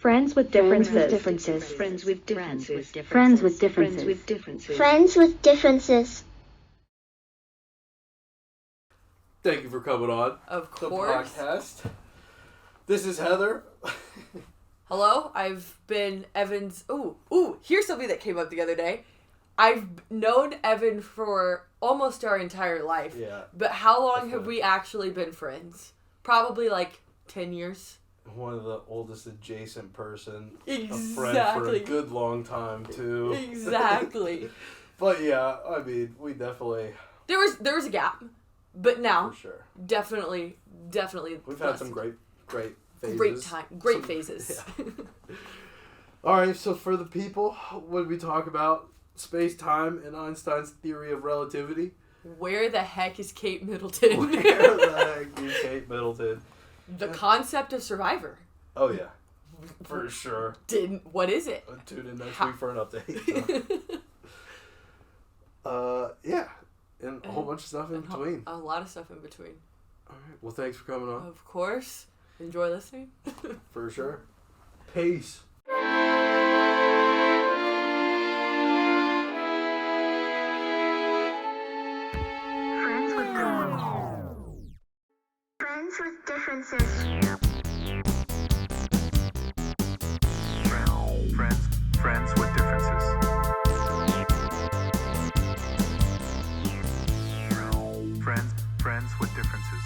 Friends with differences. Friends with differences. Friends with differences. Friends with differences. Thank you for coming on Of the course. podcast. This is Heather. Hello, I've been Evan's... Ooh, here's something that came up the other day. I've known Evan for almost our entire life. Yeah. But how long have we actually been friends? Probably like 10 years. One of the oldest adjacent person. Exactly. A friend for a good long time, too. Exactly. But yeah, I mean, we definitely... There was a gap. But now, For sure. definitely. We've had some great phases. Great phases. Yeah. Alright, so for the people, what did we talk about? Space-time and Einstein's theory of relativity. Where the heck is Kate Middleton? Where the heck is Kate Middleton? The concept of Survivor. Oh yeah, for sure. What is it? Tune in next week for an update. Yeah, and a whole bunch of stuff in between. A lot of stuff in between. All right. Well, thanks for coming on. Of course. Enjoy listening. For sure. Peace. Friends with differences. Friends with differences. Friends with differences.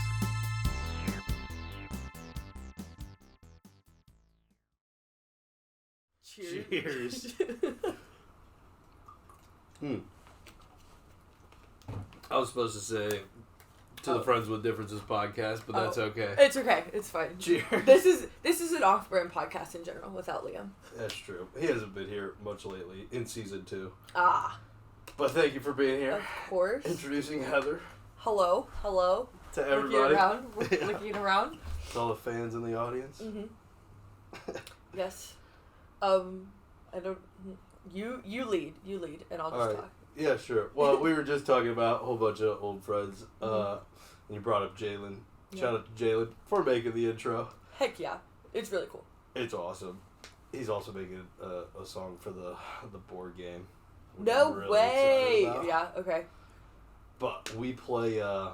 Cheers. I was supposed to say to the Friends with Differences podcast, but that's okay. It's okay. It's fine. Cheers. This is an off-brand podcast in general without Liam. That's true. He hasn't been here much lately in season 2. But thank you for being here. Of course. Introducing Heather. Hello. To everybody. Looking around. To all the fans in the audience. Mm-hmm. Yes. I don't. You lead, and I'll just talk. Yeah, sure. Well, we were just talking about a whole bunch of old friends. And you brought up Jalen. Yeah. Shout out to Jalen for making the intro. Heck yeah, it's really cool. It's awesome. He's also making a song for the board game. which No I'm really way. excited about. Yeah. Okay. But we play a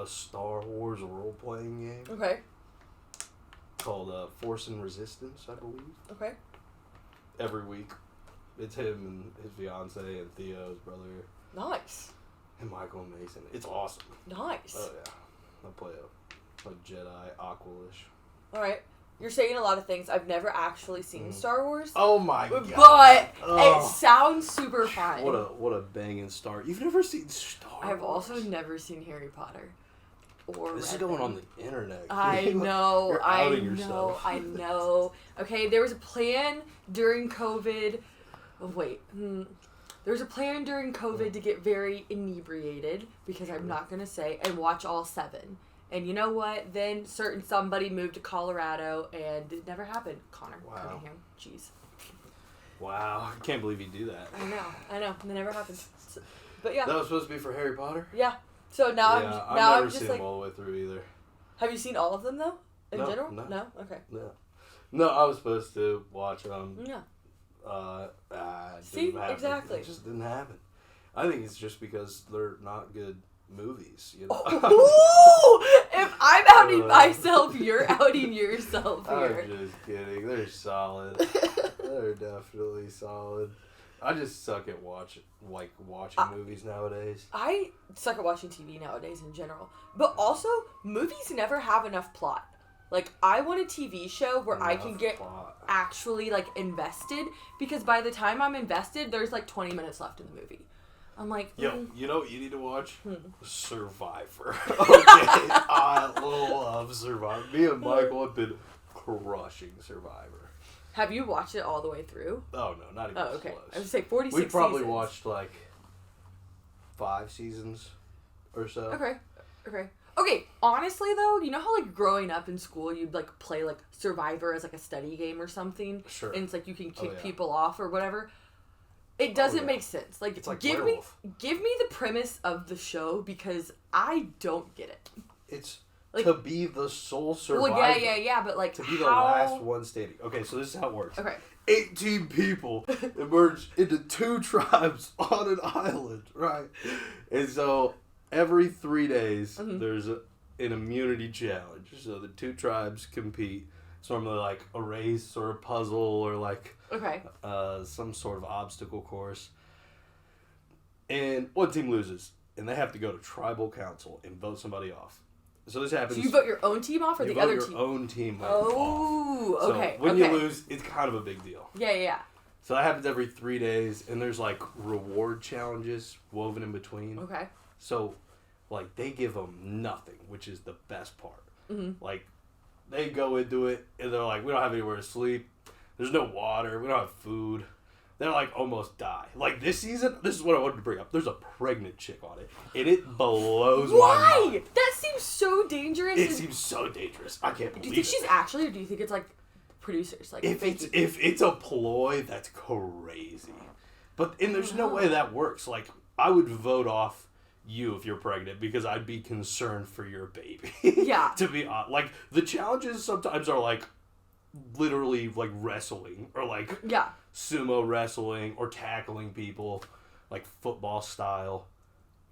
Star Wars role playing game Okay. called Force and Resistance, I believe. Okay. Every week. It's him and his fiance and Theo, his brother, Nice. and Michael and Mason. It's awesome. Nice. Oh yeah, I play a Jedi Aqualish. All right. You're saying a lot of things. I've never actually seen Star Wars. Oh my god! But Oh. it sounds super fun. What a banging Star! You've never seen Star Wars? I've also never seen Harry Potter. Or This is read going them. on the internet. I know. You're I outing know. yourself. I know. Okay, there was a plan during COVID. Oh, wait. There was a plan during COVID to get very inebriated, because I'm not going to say, and watch all 7. And you know what? Then somebody moved to Colorado, and it never happened. Connor Cunningham. Jeez. Wow, I can't believe you do that. I know. It never happened. So, but yeah. That was supposed to be for Harry Potter? Yeah. So now I've I'm never just seen like, them all the way through either. have you seen all of them though? In No, general? no. Okay. No, I was supposed to watch them. Yeah. See, exactly. It just didn't happen. I think it's just because they're not good movies, you know. Ooh! If I'm outing myself, you're outing yourself here. I'm just kidding. They're solid. They're definitely solid. I just suck at watching movies nowadays. I suck at watching TV nowadays in general. But also, movies never have enough plot. Like, I want a TV show where I can get actually, like, invested. Because by the time I'm invested, there's, like, 20 minutes left in the movie. I'm like, Yo, you know what you need to watch? Survivor. Okay, I love Survivor. Me and Michael have been crushing Survivor. Have you watched it all the way through? Oh, no, not even okay. close. I was going to say 46 We probably seasons. watched, like, 5 seasons or so. Okay, honestly though, you know how like growing up in school you'd like play like Survivor as like a study game or something? Sure. And it's like you can kick people off or whatever. It doesn't make sense. Like, it's like give Werewolf. me the premise of the show because I don't get it. It's Like, to be the sole survivor. well, yeah, but like to be how... the last one standing. Okay, so this is how it works. Okay. 18 people emerge into 2 tribes on an island, right? And so every 3 days, there's an immunity challenge. So the 2 tribes compete. It's normally like a race or a puzzle or like some sort of obstacle course. And one team loses, and they have to go to tribal council and vote somebody off. So this happens. So you vote your own team off or the other team? You vote your own team off. Oh, okay. So when you lose, it's kind of a big deal. Yeah. So that happens every 3 days, and there's like reward challenges woven in between. Okay. So, like, they give them nothing, which is the best part. Mm-hmm. Like, they go into it, and they're like, we don't have anywhere to sleep. There's no water. We don't have food. They're like almost die. Like this season, this is what I wanted to bring up. There's a pregnant chick on it, and it blows my mind. Why? That seems so dangerous. It seems so dangerous. I can't believe it. Do you think she's actually, or do you think it's like producers? Like if it's a ploy, that's crazy. And there's no way that works. Like I would vote off you if you're pregnant because I'd be concerned for your baby. Yeah. To be honest, like the challenges sometimes are like literally like wrestling or like sumo wrestling or tackling people like football style.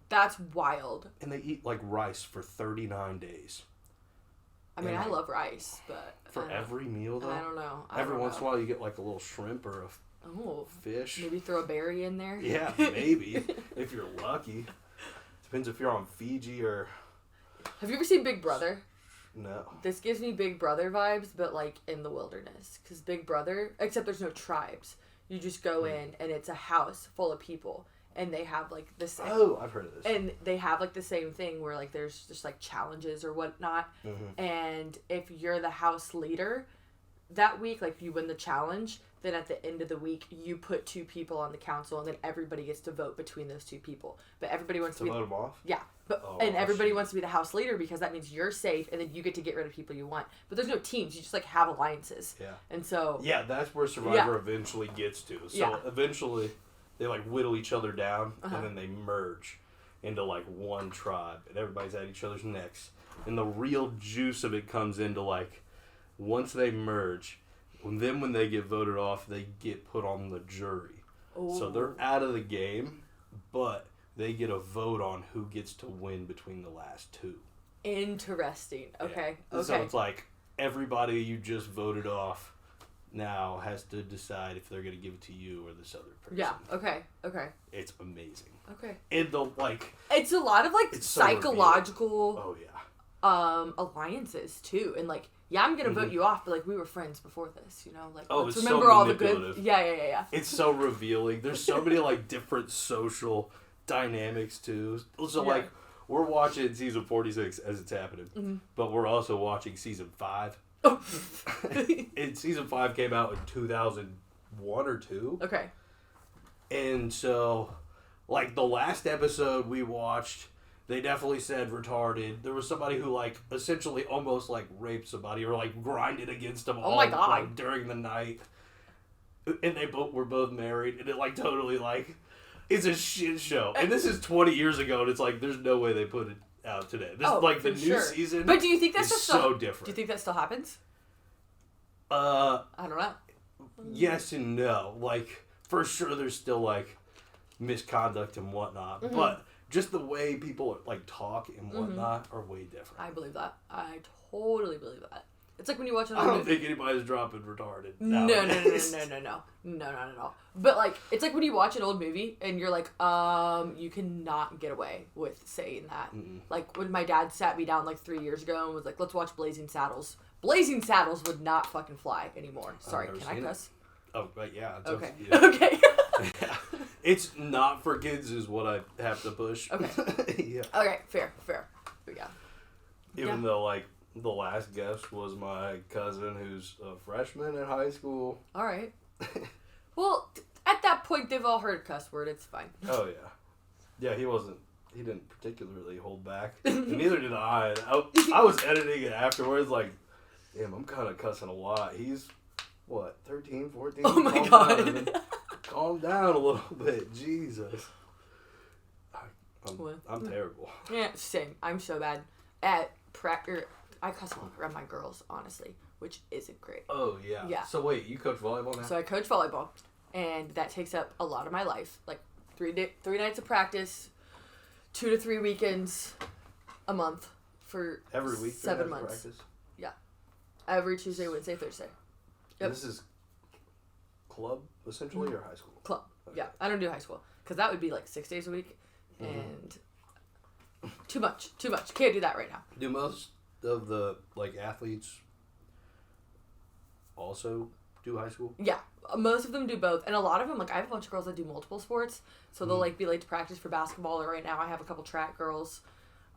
That's wild. And they eat like rice for 39 days. I mean, I love rice, but for every meal though. I don't know. Every once in a while you get like a little shrimp or a fish. Maybe throw a berry in there. Yeah, maybe if you're lucky. Depends if you're on Fiji or. Have you ever seen Big Brother? No. This gives me Big Brother vibes, but like in the wilderness. Because Big Brother, except there's no tribes. You just go in and it's a house full of people. And they have like the same. Oh, I've heard of this. And they have like the same thing where like there's just like challenges or whatnot. Mm-hmm. And if you're the house leader that week, like you win the challenge, then at the end of the week you put 2 people on the council and then everybody gets to vote between those 2 people. But everybody wants to vote them off? Yeah. But everybody wants to be the house leader because that means you're safe and then you get to get rid of people you want. But there's no teams. You just like have alliances. Yeah. And so yeah, that's where Survivor eventually gets to. So eventually they like whittle each other down and then they merge into like one tribe and everybody's at each other's necks. And the real juice of it comes into like once they merge, then when they get voted off, they get put on the jury. Ooh. So they're out of the game, but they get a vote on who gets to win between the last 2. Interesting. Okay. Yeah. So it's like everybody you just voted off now has to decide if they're going to give it to you or this other person. Yeah. Okay. It's amazing. Okay. And the like. It's a lot of like psychological. Alliances too, and like. Yeah, I'm gonna vote you off, but like we were friends before this, you know. Like let's remember so all the good. Yeah. It's so revealing. There's so many like different social dynamics too. So like we're watching season 46 as it's happening, but we're also watching season 5. Oh. And season 5 came out in 2001 or 2. Okay. And so, like the last episode we watched. They definitely said retarded. There was somebody who, like, essentially almost, like, raped somebody or, like, grinded against them all, like, during the night. And they were both married. And it, like, totally, like, it's a shit show. And this is 20 years ago, and it's like, there's no way they put it out today. This is, like, the new season. But do you think that's so different. Do you think that still happens? I don't know. Yes and no. Like, for sure there's still, like, misconduct and whatnot. Mm-hmm. But... just the way people like talk and whatnot are way different. I believe that. I totally believe that. It's like when you watch another movie. I don't think anybody's dropping retarded. No, not at all. But like, it's like when you watch an old movie and you're like, you cannot get away with saying that. Mm-mm. Like when my dad sat me down like 3 years ago and was like, let's watch Blazing Saddles. Blazing Saddles would not fucking fly anymore. Sorry, can I cuss? Oh, right, yeah. Okay. Yeah. Okay. Yeah. It's not for kids is what I have to push. Okay. Yeah. Okay, fair. But yeah. Even though, like, the last guest was my cousin who's a freshman in high school. All right. Well, at that point, they've all heard a cuss word. It's fine. Oh, yeah. Yeah, he didn't particularly hold back. And neither did I. I was editing it afterwards, like, damn, I'm kind of cussing a lot. He's, what, 13, 14? Oh, my God. Calm down a little bit. Jesus. I'm terrible. Yeah, same. I'm so bad. I cuss a lot around my girls, honestly, which isn't great. Oh, yeah. Yeah. So, wait, you coach volleyball now? So I coach volleyball, and that takes up a lot of my life. Like, 3 nights of practice, 2 to 3 weekends a month for Every week? 7 months. Practice? Yeah. Every Tuesday, Wednesday, Thursday. Yep. And this is club, essentially, or high school? Club. Okay. Yeah. I don't do high school, because that would be like 6 days a week, and too much. Can't do that right now. Do most of the, like, athletes also do high school? Yeah, most of them do both, and a lot of them, like, I have a bunch of girls that do multiple sports, so they'll, like, be late to practice for basketball, or right now I have a couple track girls.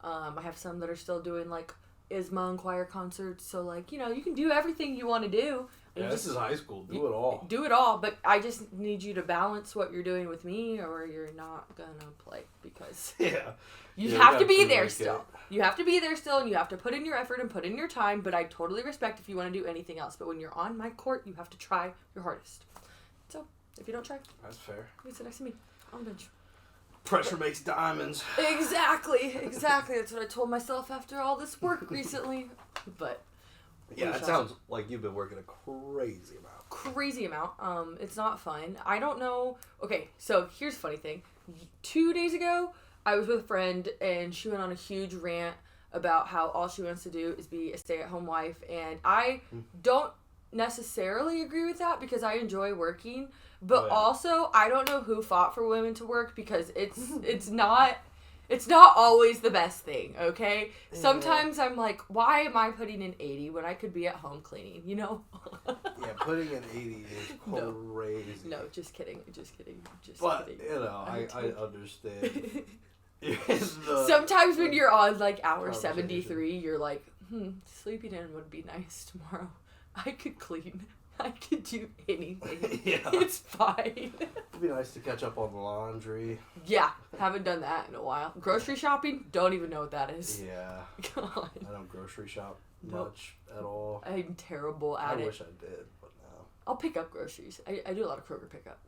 I have some that are still doing, like, ISMA and choir concerts, so, like, you know, you can do everything you want to do. Yeah, this is high school. Do it all. Do it all, but I just need you to balance what you're doing with me, or you're not gonna play, because Yeah. you Yeah, have to be there communicate. still. You have to be there still, and you have to put in your effort and put in your time, but I totally respect if you want to do anything else, but when you're on my court, you have to try your hardest. So, if you don't try, That's fair. you sit next to me on the bench. Pressure makes diamonds. Exactly. That's what I told myself after all this work recently, but Yeah, it sounds like you've been working a crazy amount. crazy amount. It's not fun. I don't know. Okay, so here's a funny thing. 2 days ago, I was with a friend, and she went on a huge rant about how all she wants to do is be a stay-at-home wife, and I don't necessarily agree with that, because I enjoy working, but also I don't know who fought for women to work, because it's not always the best thing, okay? Sometimes I'm like, why am I putting in 80 when I could be at home cleaning, you know? Yeah, putting in 80 is crazy. No, just kidding. But, you know, I understand. Sometimes when you're on, like, hour Conversation. 73, you're like, sleeping in would be nice tomorrow. I could clean. I could do anything. Yeah. It's fine. It'd be nice to catch up on the laundry. Yeah, haven't done that in a while. Grocery shopping, don't even know what that is. Yeah. God. I don't grocery shop Nope. much at all. I'm terrible at I it. wish I did, but no. I'll pick up groceries. I do a lot of Kroger pickup.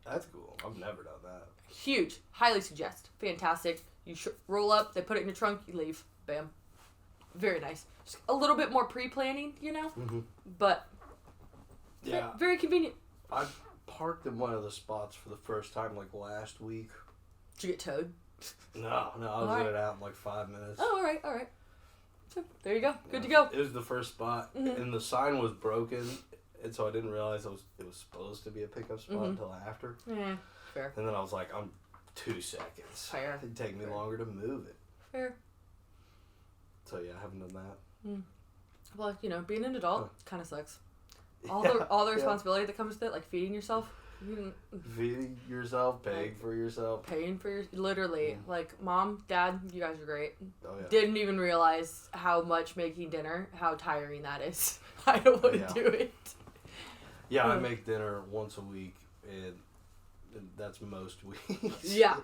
That's cool. I've never done that. Huge. Highly suggest. Fantastic. You roll up, they put it in your trunk, you leave. Bam. Very nice. Just a little bit more pre-planning, you know? Mm-hmm. But Yeah. very convenient. I parked in one of the spots for the first time, like, last week. Did you get towed? No, I was Alright. in and out in, like, 5 minutes. Oh, alright. So, there you go. Good to go. It was the first spot, and the sign was broken, and so I didn't realize it was supposed to be a pickup spot until after. Yeah, fair. And then I was like, I'm 2 seconds. Fair. It'd take me Fair. longer to move it. Fair. So yeah, I haven't done that. Well, you know, being an adult kind of sucks. All Yeah, the responsibility that comes with it, like feeding yourself, Feeding yourself, paying for yourself. paying for your, literally, like, mom, dad, you guys are great. Oh yeah. Didn't even realize how much making dinner, how tiring that is. I don't want to Yeah. do it. Yeah, I make dinner once a week, and that's most weeks. Yeah.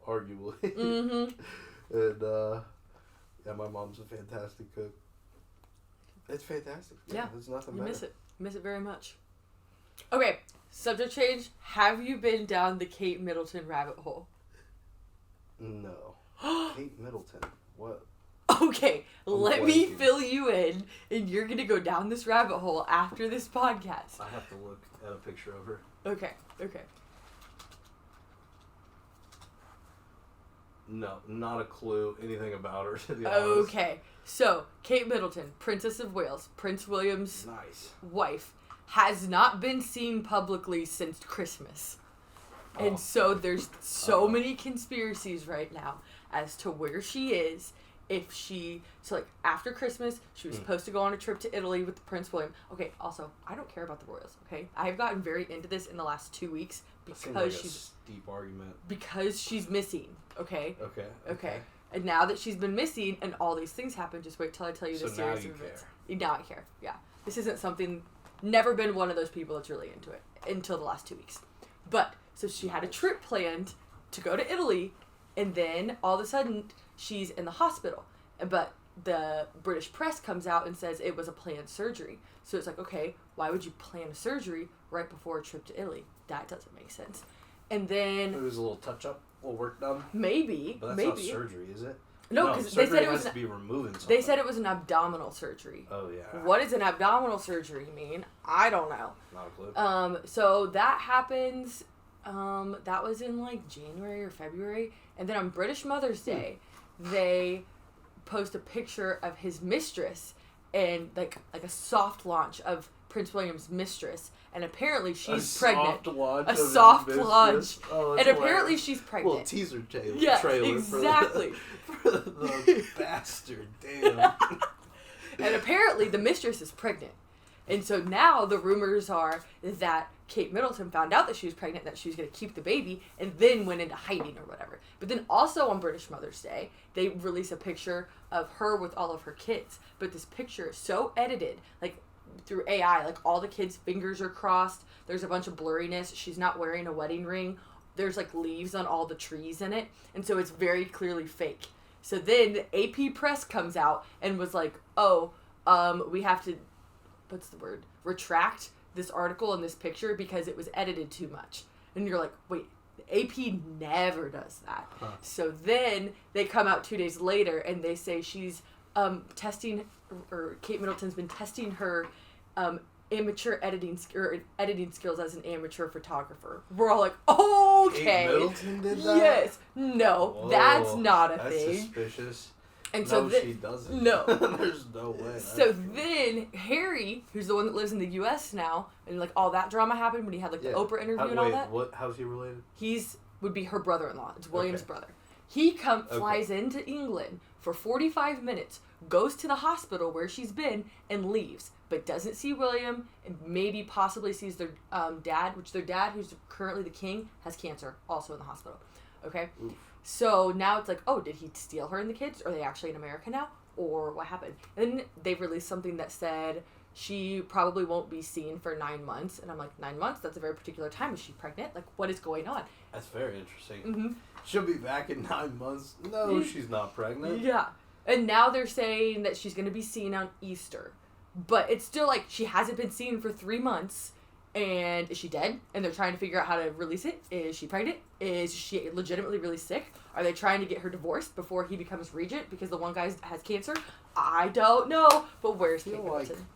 Arguably. Mm-hmm. And yeah, my mom's a fantastic cook. It's fantastic. Yeah, There's nothing You better. miss it. Miss it very much. Okay, subject change. Have you been down the Kate Middleton rabbit hole? No. Kate Middleton. What? Okay, I'm let me blanking. fill you in, and you're gonna go down this rabbit hole after this podcast. I have to look at a picture of her. Okay. No, not a clue. Anything about her, to be honest. Okay, so Kate Middleton, Princess of Wales, Prince William's Nice. wife, has not been seen publicly since Christmas. Oh. And so there's so many conspiracies right now as to where she is. If she, so like after Christmas, she was supposed to go on a trip to Italy with Prince William. Okay, also, I don't care about the royals, okay? I've gotten very into this in the last 2 weeks That seems like because a steep argument. because she's missing, okay? Okay. And now that she's been missing and all these things happen, just wait till I tell you the So now series you of events. care. Now I care, yeah. This isn't something, never been one of those people that's really into it until the last 2 weeks. But, so she had a trip planned to go to Italy, and then all of a sudden she's in the hospital. But the British press comes out and says it was a planned surgery. So it's like, okay, why would you plan a surgery right before a trip to Italy? That doesn't make sense. And then It was a little touch-up, a little work done. maybe, But that's maybe. not surgery, is it? No, because they said it was. has to be removing something. They said it was an abdominal surgery. Oh yeah. What does an abdominal surgery mean? I don't know. Not a clue. So that happens. That was in like January or February, and then on British Mother's Day, they post a picture of his mistress and like a soft launch of Prince William's mistress, and apparently she's pregnant. A soft launch. Oh, and hilarious. apparently she's pregnant. Little teaser trailer. Yes, trailer exactly. For the bastard. Damn. And apparently the mistress is pregnant. And so now the rumors are that Kate Middleton found out that she was pregnant, that she was going to keep the baby, and then went into hiding or whatever. But then also on British Mother's Day, they release a picture of her with all of her kids. But this picture is so edited, like through AI, like all the kids' fingers are crossed. There's a bunch of blurriness. She's not wearing a wedding ring. There's like leaves on all the trees in it. And so it's very clearly fake. So then the AP Press comes out and was like, we have to, what's the word? Retract this article and this picture because it was edited too much. And you're like, wait, the AP never does that. Huh. So then they come out 2 days later and they say she's testing, or Kate Middleton's been testing her amateur editing skills as an amateur photographer. We're all like, okay. Kate Middleton did that? Yes. No, whoa, that's not a thing. That's suspicious. And no, so she doesn't. No. There's no way. So then Harry, who's the one that lives in the U.S. now, and like all that drama happened when he had like the Oprah interview and all that. How's he related? Would be her brother-in-law. It's William's brother. He flies into England for 45 minutes, goes to the hospital where she's been, and leaves. But doesn't see William, and maybe possibly sees their dad, which their dad, who's currently the king, has cancer, also in the hospital. Okay? Oof. So now it's like, did he steal her and the kids? Are they actually in America now? Or what happened? And then they released something that said she probably won't be seen for 9 months. And I'm like, 9 months? That's a very particular time. Is she pregnant? Like, what is going on? That's very interesting. Mm-hmm. She'll be back in 9 months. No, she's not pregnant. Yeah. And now they're saying that she's going to be seen on Easter. But it's still like she hasn't been seen for 3 months. And is she dead? And they're trying to figure out how to release it. Is she pregnant? Is she legitimately really sick? Are they trying to get her divorced before he becomes regent because the one guy has cancer? I don't know. But where's Kate Middleton?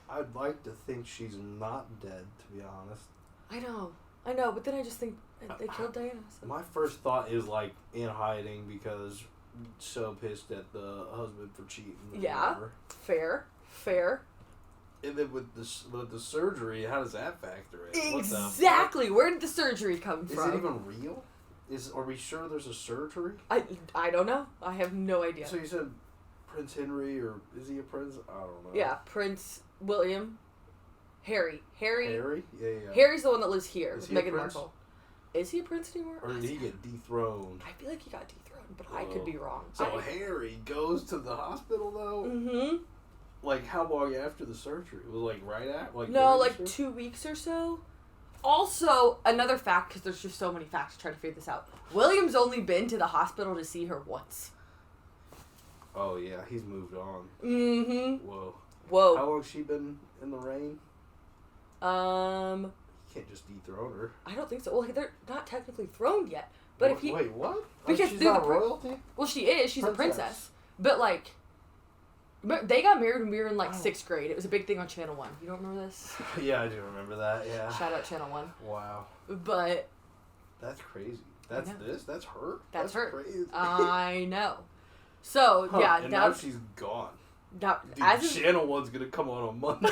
I'd like to think she's not dead, to be honest. I know. But then I just think they killed Diana. So. My first thought is like in hiding because so pissed at the husband for cheating. Yeah. Fair. And then with the surgery, how does that factor in? Exactly. Where did the surgery come from? Is it even real? Are we sure there's a surgery? I don't know. I have no idea. So you said Prince Henry, or is he a prince? I don't know. Yeah, Prince William. Harry. Harry? Yeah. Harry's the one that lives here with Meghan Meghan Markle. Is he a prince anymore? Or did he get dethroned? I feel like he got dethroned, but I could be wrong. So Harry goes to the hospital, though? Mm-hmm. Like, how long after the surgery? Was it, like, right at? No, like 2 weeks or so. Also, another fact, because there's just so many facts to try to figure this out. William's only been to the hospital to see her once. Oh, yeah. He's moved on. Mm-hmm. Whoa. How long's she been in the reign? You can't just dethrone her. I don't think so. Well, they're not technically throned yet. But Wait, what? Because she's not royalty? Well, she is. She's a princess. But, like... They got married when we were in, like, 6th grade. It was a big thing on Channel 1. You don't remember this? Yeah, I do remember that, yeah. Shout out Channel 1. Wow. But... That's crazy. That's this? That's her? That's her. Crazy. I know. So, yeah. And now she's gone. Now, dude, Channel 1's going to come on Monday.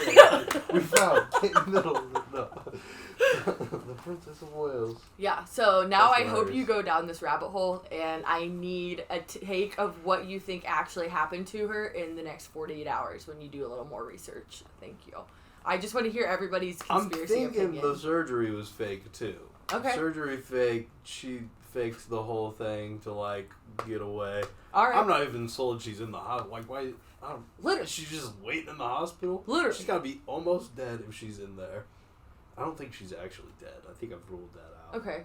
We found Kate Middleton. The Princess of Wales. Yeah, so now I hope you go down this rabbit hole, and I need a take of what you think actually happened to her in the next 48 hours when you do a little more research. Thank you. I just want to hear everybody's conspiracy opinion. I'm thinking the surgery was fake, too. Okay. Surgery fake. She faked the whole thing to, like, get away. All right. I'm not even sold she's in the hospital. Like, why... Literally. She's just waiting in the hospital? Literally. She's got to be almost dead if she's in there. I don't think she's actually dead. I think I've ruled that out. Okay.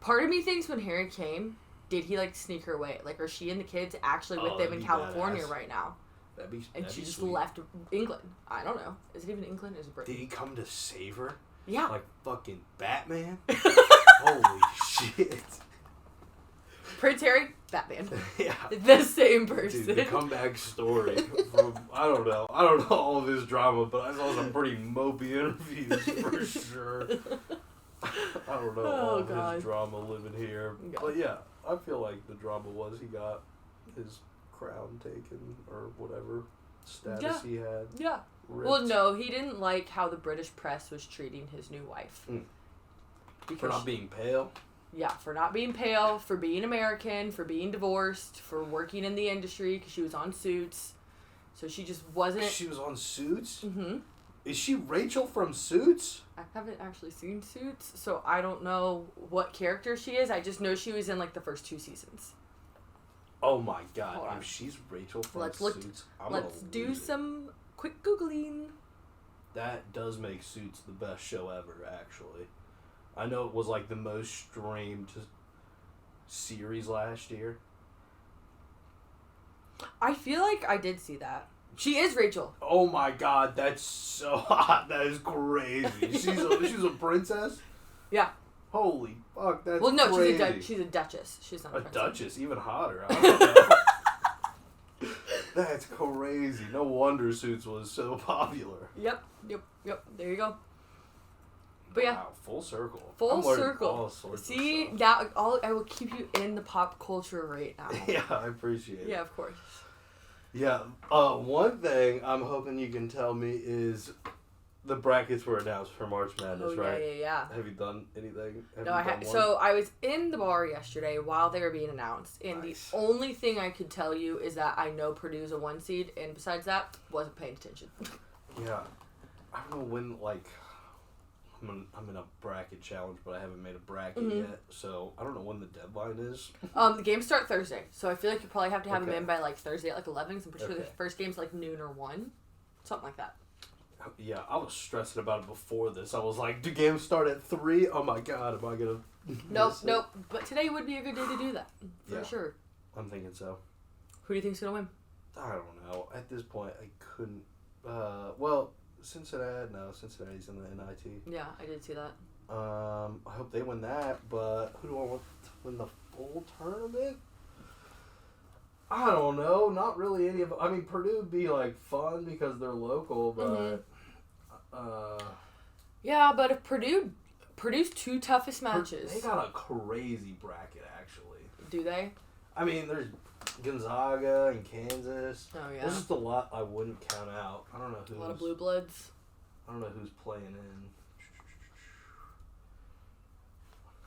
Part of me thinks when Harry came, did he, like, sneak her away? Like, are she and the kids actually with them in California right now? That'd she just sweet. left England. I don't know. Is it even England or is it Britain? Did he come to save her? Yeah. Like fucking Batman? Holy shit. Prince Harry, Batman. Yeah. The same person. Dude, the comeback story from, I don't know all of his drama, but I saw some pretty mopey interviews for sure. I don't know all of his drama living here. God. But yeah, I feel like the drama was he got his crown taken or whatever status he had. Yeah. Ripped. Well, no, he didn't like how the British press was treating his new wife. For not being pale? Yeah, for not being pale, for being American, for being divorced, for working in the industry because she was on Suits. So she just wasn't... She was on Suits? Mm-hmm. Is she Rachel from Suits? I haven't actually seen Suits, so I don't know what character she is. I just know she was in, like, the first 2 seasons. Oh my god, Hold on. if she's Rachel from Let's Suits, let's do some quick Googling. That does make Suits the best show ever, actually. I know it was like the most streamed series last year. I feel like I did see that. She is Rachel. Oh my god, that's so hot. That is crazy. She's a princess? Yeah. Holy fuck, that's Well, no, crazy. she's a duchess. She's not a princess. Duchess, even hotter. I don't know. That's crazy. No wonder Suits was so popular. Yep. There you go. But yeah. Wow, full circle. Full I'm learning circle. all sorts See, of stuff. now I will keep you in the pop culture right now. Yeah, I appreciate it. Yeah, of course. Yeah, one thing I'm hoping you can tell me is the brackets were announced for March Madness, right? Yeah. Have you done anything? No, I had. So I was in the bar yesterday while they were being announced, and Nice. the only thing I could tell you is that I know Purdue's a 1 seed, and besides that, wasn't paying attention. Yeah, I don't know when. Like, I'm in a bracket challenge, but I haven't made a bracket yet, so I don't know when the deadline is. The games start Thursday, so I feel like you probably have to have them Okay. in by like Thursday at like 11. Cause I'm pretty sure the Okay. first game's like noon or 1, something like that. Yeah, I was stressing about it before this. I was like, do games start at 3? Oh my god, am I gonna? Nope. But today would be a good day to do that for sure. I'm thinking so. Who do you think's gonna win? I don't know. At this point, I couldn't. Well, Cincinnati. No, Cincinnati's in the NIT. Yeah, I did see that. I hope they win that. But who do I want to win the full tournament? I don't know. Not really any of. I mean, Purdue would be like fun because they're local, but. Yeah, but if Purdue's 2 toughest matches. They got a crazy bracket, actually. Do they? I mean, there's Gonzaga and Kansas. Oh yeah. There's just a lot I wouldn't count out. I don't know who's. A lot of blue bloods. I don't know who's playing in.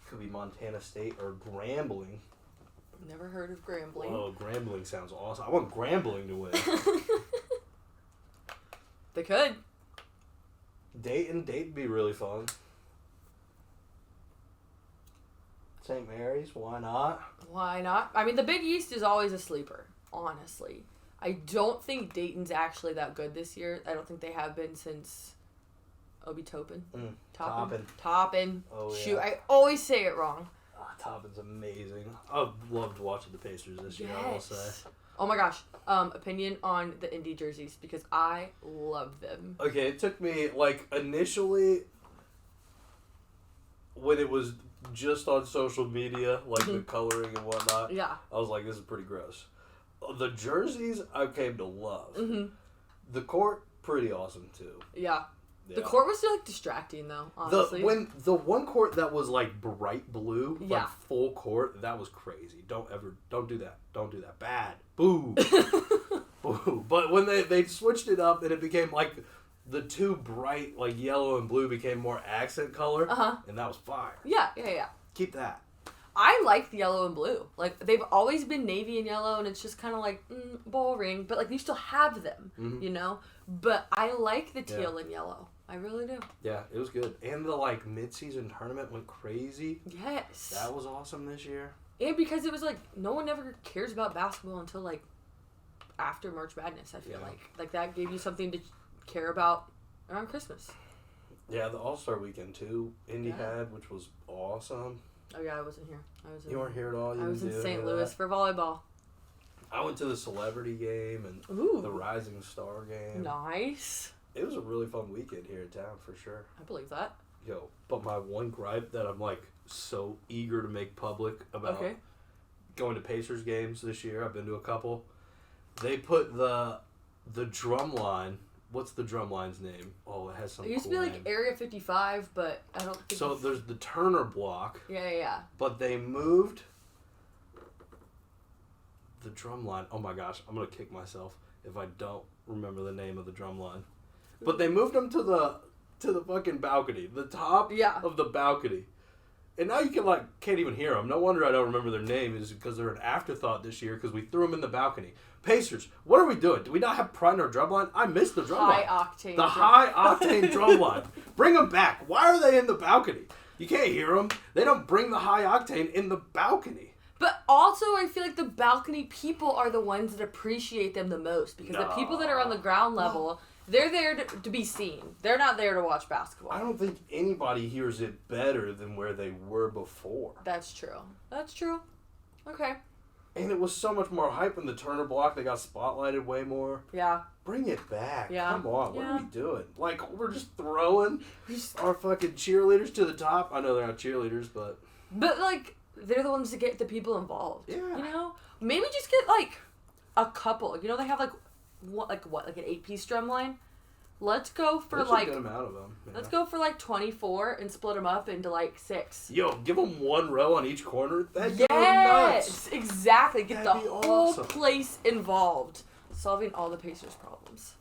Could be Montana State or Grambling. Never heard of Grambling. Oh, Grambling sounds awesome. I want Grambling to win. They could. Dayton would be really fun. St. Mary's, why not? Why not? I mean, the Big East is always a sleeper, honestly. I don't think Dayton's actually that good this year. I don't think they have been since Obi Toppin. Toppin. Oh, yeah. Shoot, I always say it wrong. Toppin's amazing. I've loved watching the Pacers this year, I will say. Oh my gosh. Opinion on the Indy jerseys because I love them. Okay, it took me, like, initially, when it was just on social media, like the coloring and whatnot, Yeah. I was like, this is pretty gross. The jerseys, I came to love. The court, pretty awesome, too. Yeah. Yeah. The court was still, like, distracting, though, honestly. The one court that was, like, bright blue, Yeah. like, full court, that was crazy. Don't do that. Don't do that. Bad. Boo. Boo. But when they switched it up and it became, like, the 2 bright, like, yellow and blue became more accent color, and that was fire. Yeah. Keep that. I like the yellow and blue. Like, they've always been navy and yellow, and it's just kind of like, boring. But, like, you still have them, you know? But I like the teal and yellow. I really do. Yeah, it was good. And the, like, mid-season tournament went crazy. Yes. That was awesome this year. And because it was, like, no one ever cares about basketball until, like, after March Madness, I feel like. Like, that gave you something to care about around Christmas. Yeah, the All-Star Weekend, too, Indy had, which was awesome. Oh, yeah, I wasn't here. You weren't here at all? I was in St. Louis for volleyball. I went to the celebrity game and the Rising Star game. Nice. It was a really fun weekend here in town, for sure. I believe that. But my one gripe that I'm, like, so eager to make public about... Okay. going to Pacers games this year. I've been to a couple. They put the drum line. What's the drum line's name? Oh, it has some. It used cool to be name. like Area 55, but I don't think. So there's the Turner block. Yeah. But they moved the drum line. Oh my gosh, I'm gonna kick myself if I don't remember the name of the drum line. But they moved them to the fucking balcony, the top of the balcony. And now you can't even hear them. No wonder I don't remember their name, is because they're an afterthought this year because we threw them in the balcony. Pacers, what are we doing? Do we not have pride in our drum line? I missed the drum line. High octane drum line. Bring them back. Why are they in the balcony? You can't hear them. They don't bring the high octane in the balcony. But also, I feel like the balcony people are the ones that appreciate them the most because the people that are on the ground level, they're there to be seen. They're not there to watch basketball. I don't think anybody hears it better than where they were before. That's true. Okay. And it was so much more hype in the Turner block. They got spotlighted way more. Yeah. Bring it back. Yeah. Come on. What Yeah. are we doing? Like, we're just throwing our fucking cheerleaders to the top. I know they're not cheerleaders, but... But, like, they're the ones that get the people involved. Yeah. You know? Maybe just get, like, a couple. You know, they have, like an 8-piece drum line? Let's go for, There's like... a good amount of them. Yeah. Let's go for, like, 24 and split them up into, like, 6. Yo, give them one row on each corner. That'd go Yes! nuts. Exactly. Get That'd the be whole awesome. place involved. Solving all the Pacers' problems.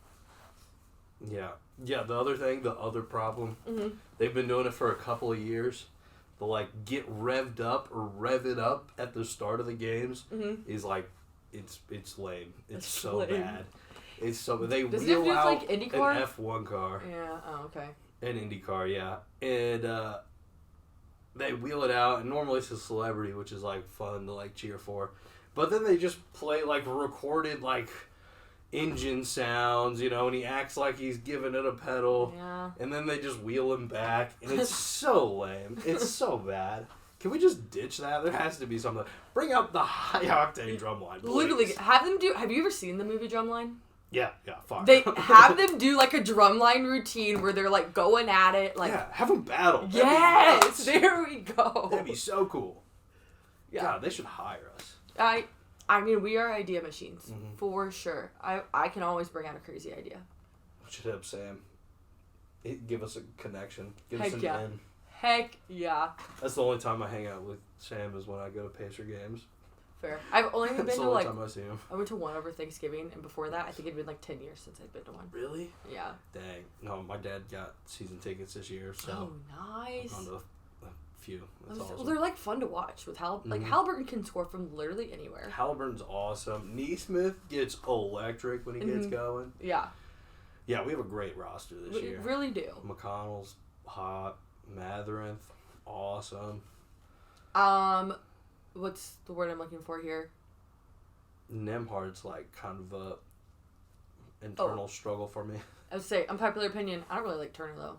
Yeah. Yeah, the other problem, Mm-hmm. they've been doing it for a couple of years. The, like, get revved up or rev it up at the start of the games is, like, it's lame. It's so lame. bad. It's so... They Doesn't wheel it feel out like IndyCar? an F1 car. Yeah. Oh, okay. An IndyCar, yeah. And they wheel it out, and normally it's a celebrity, which is, like, fun to, like, cheer for. But then they just play, like, recorded, like, engine sounds, you know, and he acts like he's giving it a pedal. Yeah. And then they just wheel him back, and it's so lame. It's so bad. Can we just ditch that? There has to be something. Bring out the high-octane drum line, please. Literally, have them do... Have you ever seen the movie Drumline? Yeah, fine. They have them do, like, a drumline routine where they're, like, going at it, like... Yeah, have them battle. That'd be Yes! nuts. There we go. That'd be so cool. Yeah. God, they should hire us. I mean, we are idea machines, for sure. I can always bring out a crazy idea. We should have Sam. Give us a connection. Give Heck us an yeah. in. Heck yeah. That's the only time I hang out with Sam is when I go to Pacer games. Fair. I've only been That's the to, only like... time I see him. I went to one over Thanksgiving, and before that, I think it'd been, like, 10 years since I'd been to one. Really? Yeah. Dang. No, my dad got season tickets this year, so... Oh, nice. I've gone to a few. That's awesome. Well, they're, like, fun to watch with like, Halliburton can score from literally anywhere. Halliburton's awesome. Neesmith gets electric when he gets going. Yeah. Yeah, we have a great roster this We year. really do. McConnell's hot. Matherinth, awesome. What's the word I'm looking for here? Nemhard's like kind of a internal struggle for me. I would say, unpopular opinion, I don't really like Turner, though.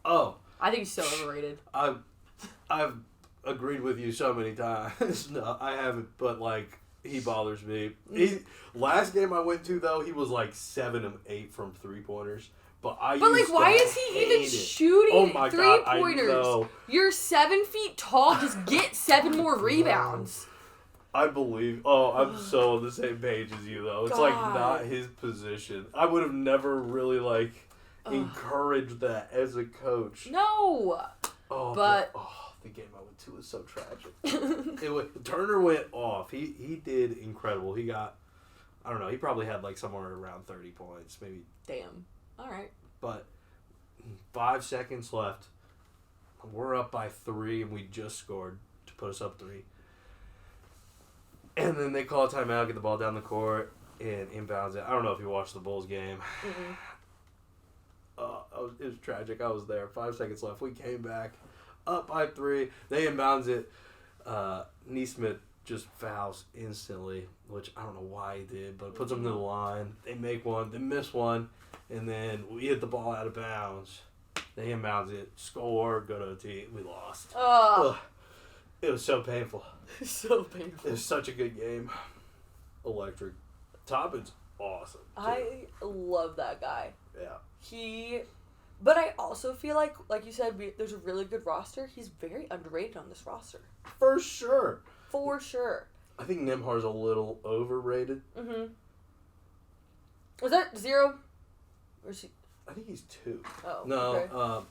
Oh. I think he's so overrated. I've agreed with you so many times. No, I haven't, but like he bothers me. Last game I went to though, he was like 7 of 8 from 3-pointers. But like, why is he even shooting three-pointers? You're 7 feet tall. Just get 7 more rebounds. I believe. Oh, I'm so on the same page as you though. It's like not his position. I would have never really like encouraged that as a coach. No. Oh, but the game I went to was so tragic. Turner went off. He did incredible. He got, I don't know, he probably had like somewhere around 30 points, maybe. Damn. All right. But 5 seconds left. We're up by 3, and we just scored to put us up 3. And then they call a timeout, get the ball down the court, and inbounds it. I don't know if you watched the Bulls game. It was tragic. I was there. 5 seconds left. We came back up by 3. They inbounds it. Neesmith just fouls instantly, which I don't know why he did, but it puts them to the line. They make one. They miss one. And then we hit the ball out of bounds. They inbounds it. Score. Go to OT. We lost. Ugh. It was so painful. So painful. It was such a good game. Electric. Toppin's awesome, too. I love that guy. Yeah. But I also feel like you said, there's a really good roster. He's very underrated on this roster. For sure. For sure. I think Nimhar's a little overrated. Mm-hmm. Was that 0? Or she? I think he's 2. Oh. No,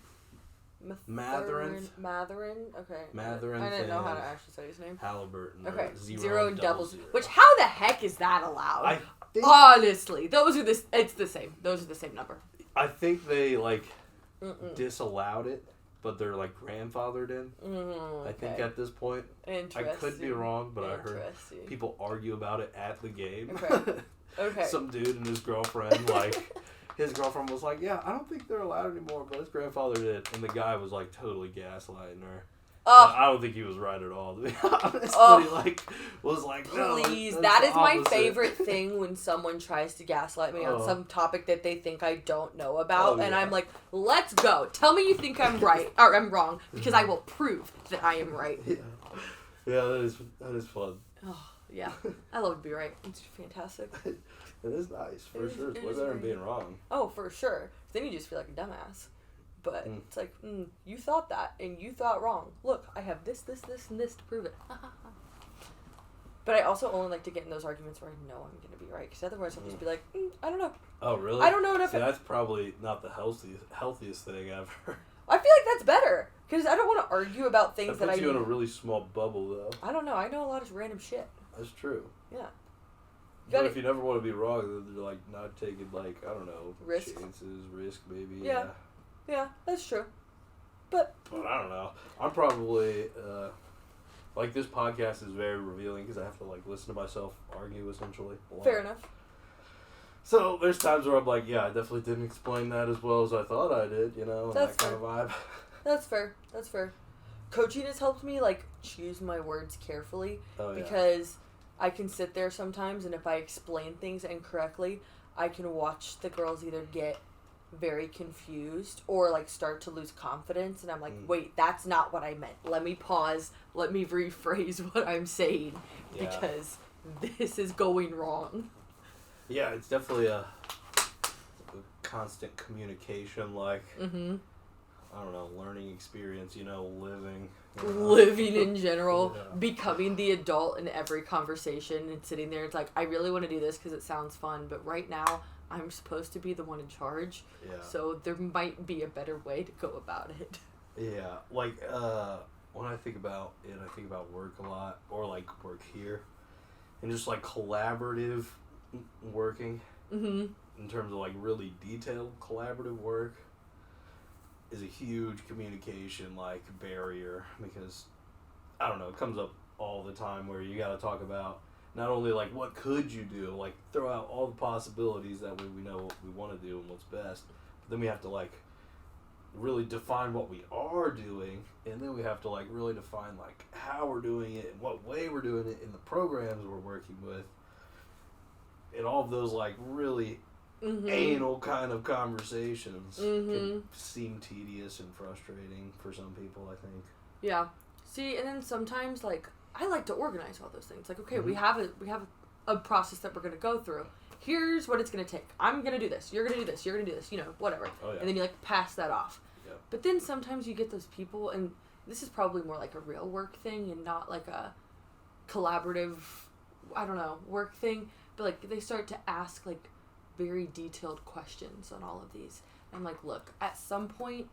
Okay. Matherinth. Matherin? Okay. Matherinth I didn't know how to and actually say his name. Halliburton. Okay. 0 0 and and doubles. 0. Which, how the heck is that allowed? I think, Honestly. It's the same. Those are the same number. I think they, like, disallowed it, but they're, like, grandfathered in. Okay. I think at this point. Interesting. I could be wrong, but I heard people argue about it at the game. Okay. Okay. Some dude and his girlfriend, like, his girlfriend was like, yeah, I don't think they're allowed anymore, but his grandfather did. And the guy was, like, totally gaslighting her. I don't think he was right at all, to be honest. But he, like, was like, no. Please. that's That the is my opposite. favorite thing when someone tries to gaslight me on some topic that they think I don't know about. And I'm like, let's go. Tell me you think I'm right, or I'm wrong, because I will prove that I am right. Yeah, that is fun. Oh, yeah. I love to be right. It's fantastic. It is nice, for sure. It's way better than being wrong. Oh, for sure. Then you just feel like a dumbass. But it's like, you thought that, and you thought wrong. Look, I have this, and this to prove it. But I also only like to get in those arguments where I know I'm going to be right, because otherwise I'll just be like, I don't know. Oh, really? I don't know enough. See, that's probably not the healthiest thing ever. I feel like that's better, because I don't want to argue about things That puts you in a really small bubble, though. I don't know. I know a lot of random shit. That's true. Yeah. But if you never want to be wrong, then you're, like, not taking, like, I don't know, risk, maybe. Yeah, that's true. But I don't know. I'm probably, like, this podcast is very revealing because I have to, like, listen to myself argue, essentially. Fair enough. So, there's times where I'm like, yeah, I definitely didn't explain that as well as I thought I did, you know, and That's that kind of vibe. That's fair. Coaching has helped me, like, choose my words carefully. Oh, yeah. Because I can sit there sometimes, and if I explain things incorrectly, I can watch the girls either get very confused or, like, start to lose confidence, and I'm like, wait, that's not what I meant. Let me pause. Let me rephrase what I'm saying, because this is going wrong. Yeah, it's definitely a constant communication, like, I don't know, learning experience, you know, living. You know. Living in general, Yeah. becoming the adult in every conversation, and sitting there, it's like, I really want to do this because it sounds fun, but right now, I'm supposed to be the one in charge, so there might be a better way to go about it. Yeah, like, when I think about it, I think about work a lot, or, like, work here, and just, like, collaborative working, in terms of, like, really detailed collaborative work, is a huge communication, like, barrier, because, I don't know, it comes up all the time where you gotta talk about not only, like, what could you do, like, throw out all the possibilities, that way we know what we want to do and what's best, but then we have to, like, really define what we are doing, and then we have to, like, really define, like, how we're doing it, and what way we're doing it, in the programs we're working with, and all of those, like, really anal kind of conversations can seem tedious and frustrating for some people, I think. Yeah. See, and then sometimes, like, I like to organize all those things. Like, okay, we have a process that we're going to go through. Here's what it's going to take. I'm going to do this. You're going to do this. You're going to do this. You know, whatever. Oh, yeah. And then you, like, pass that off. Yeah. But then sometimes you get those people, and this is probably more like a real work thing and not like a collaborative, I don't know, work thing. But, like, they start to ask, like, very detailed questions on all of these. I'm like, look, at some point,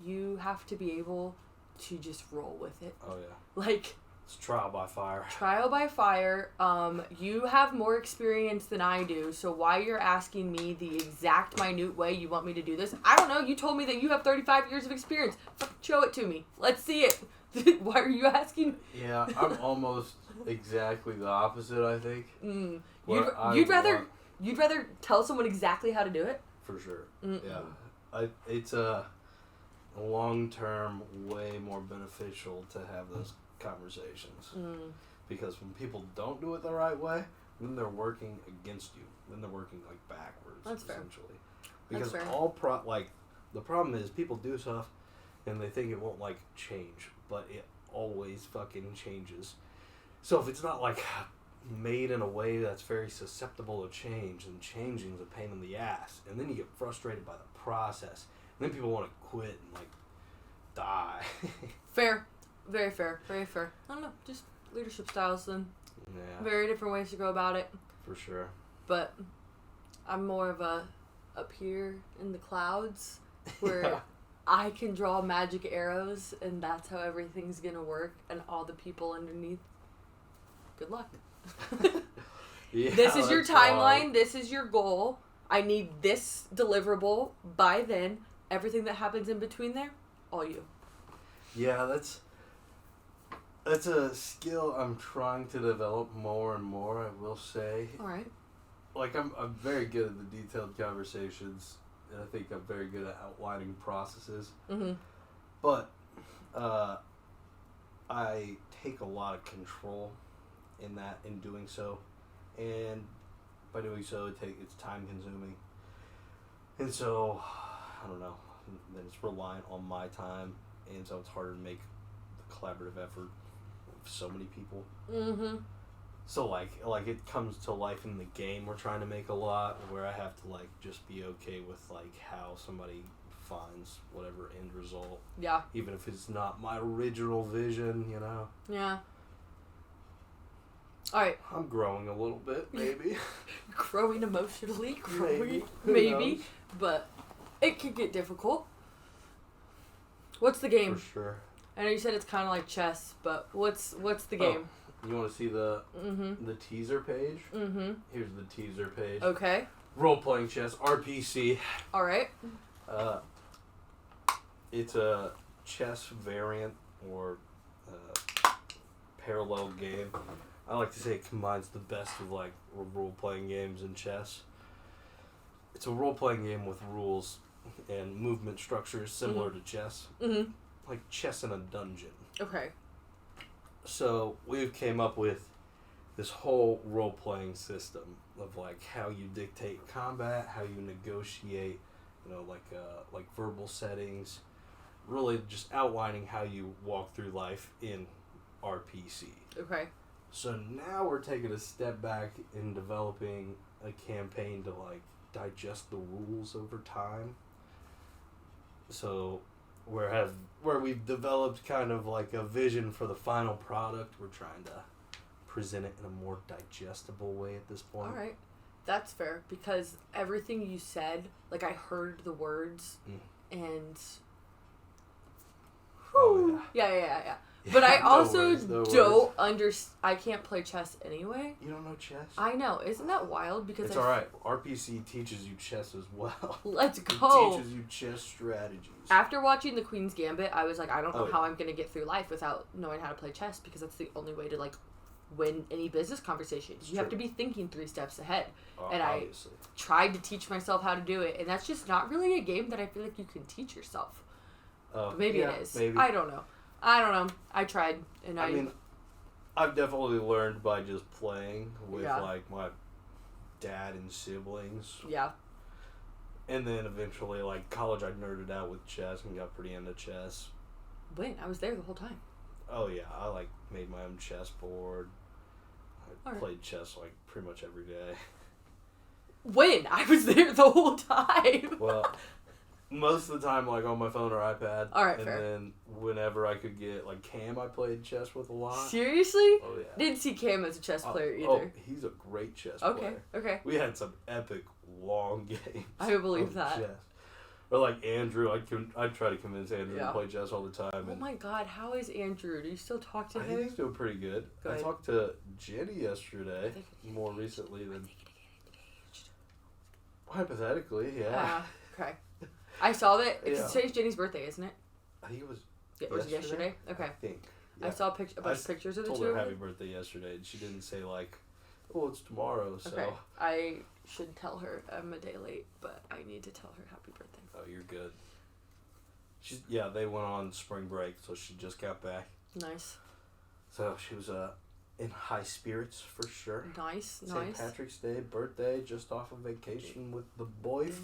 you have to be able to just roll with it. Oh, yeah. Like, it's trial by fire. Trial by fire. You have more experience than I do, so why you're asking me the exact minute way you want me to do this? I don't know. You told me that you have 35 years of experience. Show it to me. Let's see it. Why are you asking? Yeah, I'm almost exactly the opposite, I think. You'd rather tell someone exactly how to do it? For sure. Yeah. It's a long-term way more beneficial to have those conversations. Because when people don't do it the right way, then they're working against you. Then they're working, like, backwards. That's fair. Essentially. Because That's fair. the problem is people do stuff and they think it won't, like, change, but it always fucking changes. So if it's not, like, made in a way that's very susceptible to change, and changing is a pain in the ass, and then you get frustrated by the process, and then people want to quit and, like, die. Fair. Very fair. Very fair. I don't know. Just leadership styles then. Yeah, Very different ways to go about it. for sure. But I'm more of a up here in the clouds where Yeah. I can draw magic arrows and that's how everything's gonna work, and all the people underneath, good luck. Yeah, This is your that's timeline, wild. this is your goal. I need this deliverable by then. Everything that happens in between there, all you. Yeah, that's a skill I'm trying to develop more and more, I will say. Alright. Like, I'm very good at the detailed conversations, and I think I'm very good at outlining processes. Mm-hmm. But I take a lot of control in doing so, and by doing so, it's time consuming, and so I don't know. Then it's reliant on my time, and so it's harder to make the collaborative effort with so many people. Mm-hmm. So like it comes to life in the game we're trying to make a lot, where I have to like just be okay with like how somebody finds whatever end result, Yeah. even if it's not my original vision, you know. Yeah. Alright. I'm growing a little bit, maybe. Growing emotionally, Maybe. Who maybe. knows? But it can get difficult. What's the game? For sure. I know you said it's kind of like chess, but what's the game? You want to see the Mm-hmm. teaser page? Mm-hmm. Here's the teaser page. Okay. Role-playing chess, R.P.C. Alright. It's a chess variant or parallel game. I like to say it combines the best of like role-playing games and chess. It's a role-playing game with rules and movement structures similar to chess, Mm-hmm. like chess in a dungeon. Okay. So we've came up with this whole role-playing system of like how you dictate combat, how you negotiate, you know, like verbal settings, really just outlining how you walk through life in R.P.C. Okay. So now we're taking a step back in developing a campaign to like digest the rules over time. So where we've developed kind of like a vision for the final product, we're trying to present it in a more digestible way at this point. Alright. That's fair, because everything you said, like I heard the words and Oh, yeah. But I No also worries, no don't worries. I can't play chess anyway. You don't know chess? I know. Isn't that wild? Because It's alright. RPC teaches you chess as well. Let's It go. teaches you chess strategies. After watching The Queen's Gambit, I was like, I don't know Oh, how yeah. I'm going to get through life without knowing how to play chess, because that's the only way to, like, win any business conversations. You have to True. be thinking 3 steps ahead. And I Obviously. tried to teach myself how to do it, and that's just not really a game that I feel like you can teach yourself. But maybe yeah, it is. Maybe. I don't know. I tried, and I mean, I've definitely learned by just playing with Yeah. like my dad and siblings, yeah. and then eventually like college I nerded out with chess and got pretty into chess. When? I was there the whole time. Oh yeah, I like made my own chessboard. I Alright. played chess like pretty much every day. When? I was there the whole time. Well, most of the time like on my phone or iPad. Alright, and fair. then whenever I could get like Cam, I played chess with a lot. Seriously? Oh yeah. Didn't see Cam as a chess player either. Oh, he's a great chess Okay, player. okay. We had some epic long games. I believe of that. Chess. Or like Andrew, I'd try to convince Andrew Yeah. to play chess all the time. Oh And my god, how is Andrew? Do you still talk to I think him? he's doing pretty good. I Good. talked to Jenny yesterday, They could get more engaged. recently Are than they gonna get engaged? hypothetically, yeah. Okay. I saw that. Yeah. It's today's Jenny's birthday, isn't it? I think it was Yeah, was it yesterday? Okay. I think. I Yeah. saw a bunch I of pictures of the told two her of happy them. birthday yesterday, and she didn't say like, "Oh, it's tomorrow." So, Okay. I should tell her I'm a day late, but I need to tell her happy birthday. oh, you're good. They went on spring break, so she just got back. Nice. So she was in high spirits for sure. Nice. St. Patrick's Day, birthday, just off of vacation with the boys.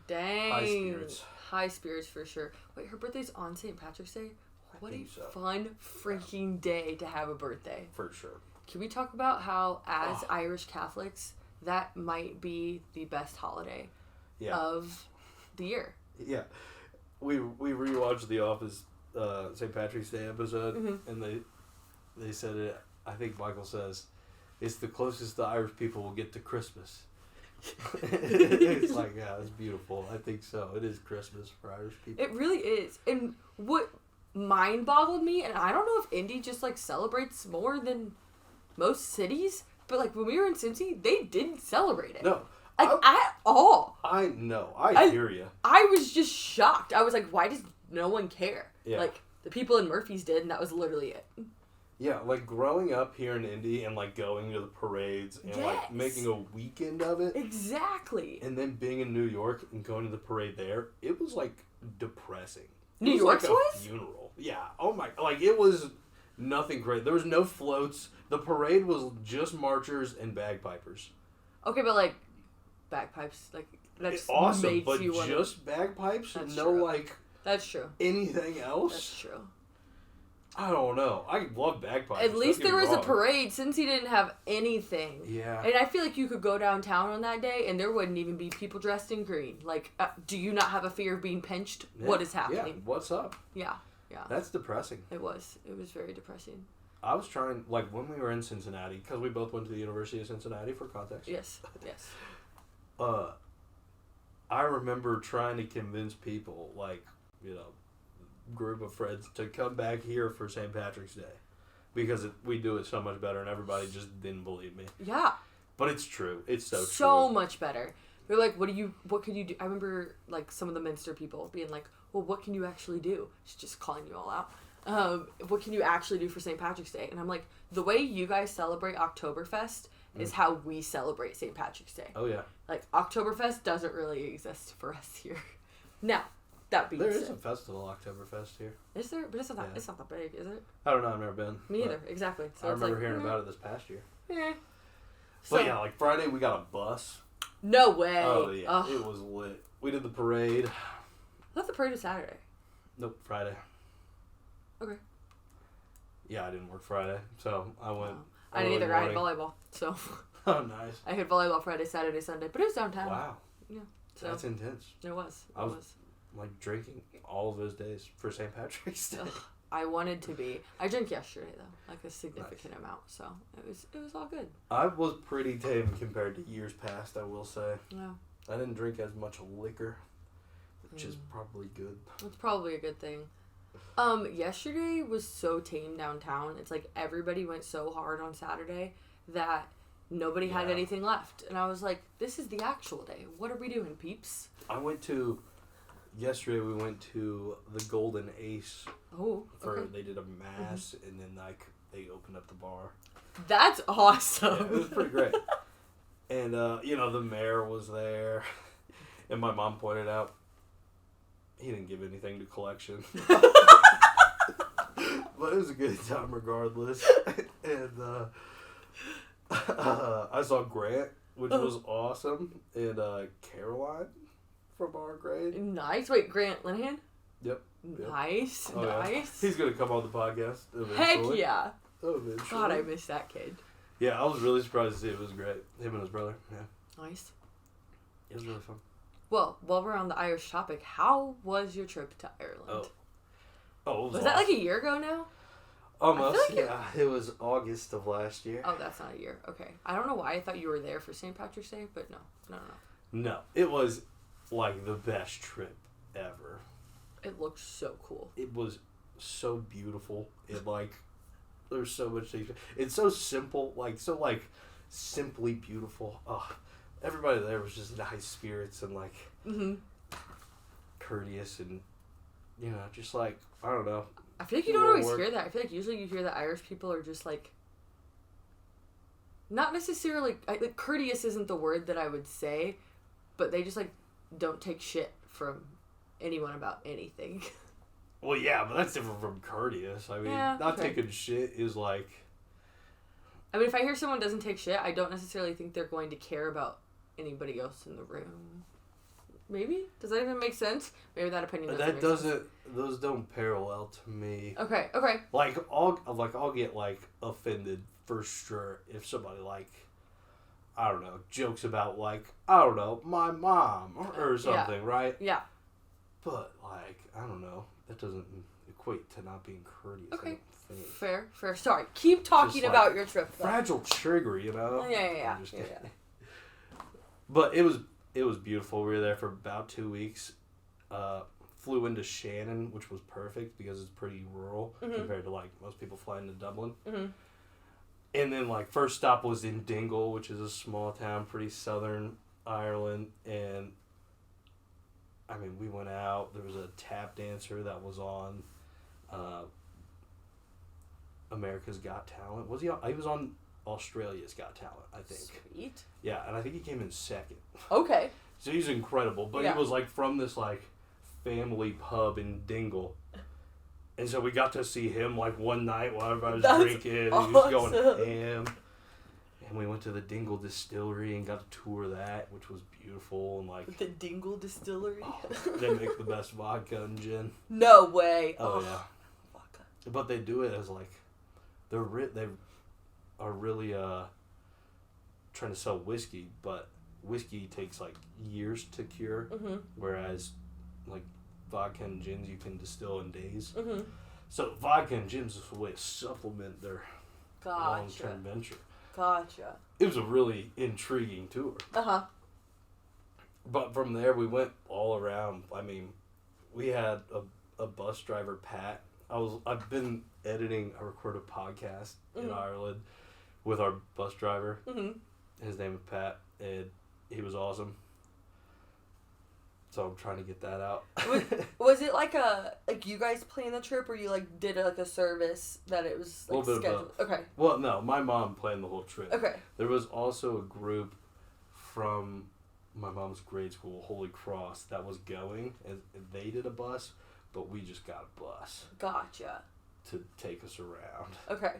Dang. High spirits. High spirits for sure. Wait, her birthday's on St. Patrick's Day? What a think so. fun freaking day to have a birthday. For sure. Can we talk about how, as Oh. Irish Catholics, that might be the best holiday Yeah. of the year? Yeah. We rewatched The Office St. Patrick's Day episode, Mhm. and they said it. I think Michael says, It's the closest the Irish people will get to Christmas. It's like, yeah, it's beautiful. I think so. It is Christmas for Irish people. It really is. And what mind boggled me, and I don't know if Indy just like celebrates more than most cities, but like when we were in Cincy, they didn't celebrate it. No. Like at all. I know. I hear you. I was just shocked. I was like, why does no one care? Yeah. Like the people in Murphy's did, and that was literally it. Yeah, like growing up here in Indy and like going to the parades and like Yes. making a weekend of it. Exactly. And then being in New York and going to the parade there, it was like depressing. New It was York's like a was? funeral. Yeah. Oh my. Like it was nothing great. There was no floats. The parade was just marchers and bagpipers. Okay, but like bagpipes, like that's Awesome, makes but you wanna... just bagpipes? That's No, true. like That's true. anything else? That's true. I don't know. I love bagpipes. At least don't get there me was a wrong. parade, since he didn't have anything. Yeah. And I feel like you could go downtown on that day and there wouldn't even be people dressed in green. Like, do you not have a fear of being pinched? Yeah. What is Yeah. happening? What's up? Yeah. Yeah. That's depressing. It was. It was very depressing. I was trying, like, when we were in Cincinnati, because we both went to the University of Cincinnati for context. Yes. Yes. I remember trying to convince people, like, you know, group of friends to come back here for St. Patrick's Day. Because we do it so much better, and everybody just didn't believe me. Yeah. But it's true. It's so true. Much better. They're like, what can you do? I remember, like, some of the Minster people being like, well, what can you actually do? She's just calling you all out. What can you actually do for St. Patrick's Day? And I'm like, the way you guys celebrate Oktoberfest is how we celebrate St. Patrick's Day. Oh, yeah. Like, Oktoberfest doesn't really exist for us here. Now, that being There said. is a festival, Oktoberfest here. Is there? But it's not that, Yeah. it's not that big, is it? I don't know. I've never been. Me but either. Exactly. So I it's remember like, hearing about it this past year. Eh. But yeah, like Friday, we got a bus. No way. Oh, yeah. Ugh. It was lit. We did the parade. I thought the parade was Saturday. Nope, Friday. Okay. Yeah, I didn't work Friday, so I went. I didn't early either. I had morning. volleyball. So Oh, nice. I had volleyball Friday, Saturday, Sunday. But it was downtown. Wow. Yeah. So That's intense. it was. It I was- was. Like drinking all of those days for St. Patrick's Day. Ugh, I wanted to be. I drank yesterday though, like a significant amount. So it was all good. I was pretty tame compared to years past, I will say. Yeah. I didn't drink as much liquor, which is probably good. It's probably a good thing. Yesterday was so tame downtown. It's like everybody went so hard on Saturday that nobody had Yeah. anything left. And I was like, this is the actual day. What are we doing, peeps? Yesterday we went to the Golden Ace Oh, for, okay. they did a mass and then like they opened up the bar. That's awesome. Yeah, it was pretty great. And, you know, the mayor was there. And my mom pointed out, he didn't give anything to collection. But it was a good time regardless. And I saw Grant, which was awesome. And Caroline from our grade. Nice. Wait, Grant Linehan? Yep. Nice. Oh, yeah. Nice. He's going to come on the podcast Heck eventually. yeah. Eventually. God, I miss that kid. Yeah, I was really surprised to see it. It was great. Him and his brother. Yeah. Nice. It was really fun. Well, while we're on the Irish topic, how was your trip to Ireland? Oh, it Was that like a year ago now? Almost, I feel yeah. It was August of last year. Oh, that's not a year. Okay. I don't know why I thought you were there for St. Patrick's Day, but no. No, it was like the best trip ever. It looked so cool. It was so beautiful. It like, there's so much things. It's so simple, like simply beautiful. Oh, everybody there was just in high spirits and like courteous and, you know, just like, I don't know. I feel like you don't always hear that. I feel like usually you hear that Irish people are just like, not necessarily, like courteous isn't the word that I would say, but they just like don't take shit from anyone about anything. Well, yeah, but that's different from courteous. I mean, Yeah, not okay. taking shit is like, I mean, if I hear someone doesn't take shit, I don't necessarily think they're going to care about anybody else in the room. Maybe? Does that even make sense? Maybe that opinion doesn't make sense. Those don't parallel to me. Okay. Like I'll get like offended for sure if somebody like, I don't know, jokes about like, I don't know, my mom or something, right? Yeah. But, like, I don't know. That doesn't equate to not being courteous. I Okay. don't think. Fair. Sorry. Keep talking Just, about like, your trip. Though. Fragile trigger, you know? Yeah. I'm just kidding. But it was beautiful. We were there for about 2 weeks. Flew into Shannon, which was perfect because it's pretty rural compared to, like, most people fly into Dublin. Mm-hmm. And then, like, first stop was in Dingle, which is a small town, pretty southern Ireland. And, I mean, we went out. There was a tap dancer that was on America's Got Talent. Was he on? He was on Australia's Got Talent, I think. Sweet. Yeah, and I think he came in second. Okay. So he's incredible. But he was, like, from this, like, family pub in Dingle. And so we got to see him, like, one night while everybody was drinking. And he was going ham. And we went to the Dingle Distillery and got to tour that, which was beautiful. And, like, The Dingle Distillery? Oh, they make the best vodka and gin. No way. Oh, yeah. Vodka. But they do it as, like, they are really trying to sell whiskey, but whiskey takes, like, years to cure, whereas, like, vodka and gins you can distill in days. Mm-hmm. So vodka and gins is a way to supplement their long-term venture. Gotcha. It was a really intriguing tour. Uh-huh. But from there, we went all around. I mean, we had a bus driver, Pat. I've been editing a recorded podcast in Ireland with our bus driver. Mm-hmm. His name is Pat, and he was awesome. So I'm trying to get that out. Was it like you guys planned the trip, or you like did a service that it was like scheduled? Of both. Okay. Well, no, my mom planned the whole trip. Okay. There was also a group from my mom's grade school, Holy Cross, that was going, and they did a bus, but we just got a bus. Gotcha. To take us around. Okay.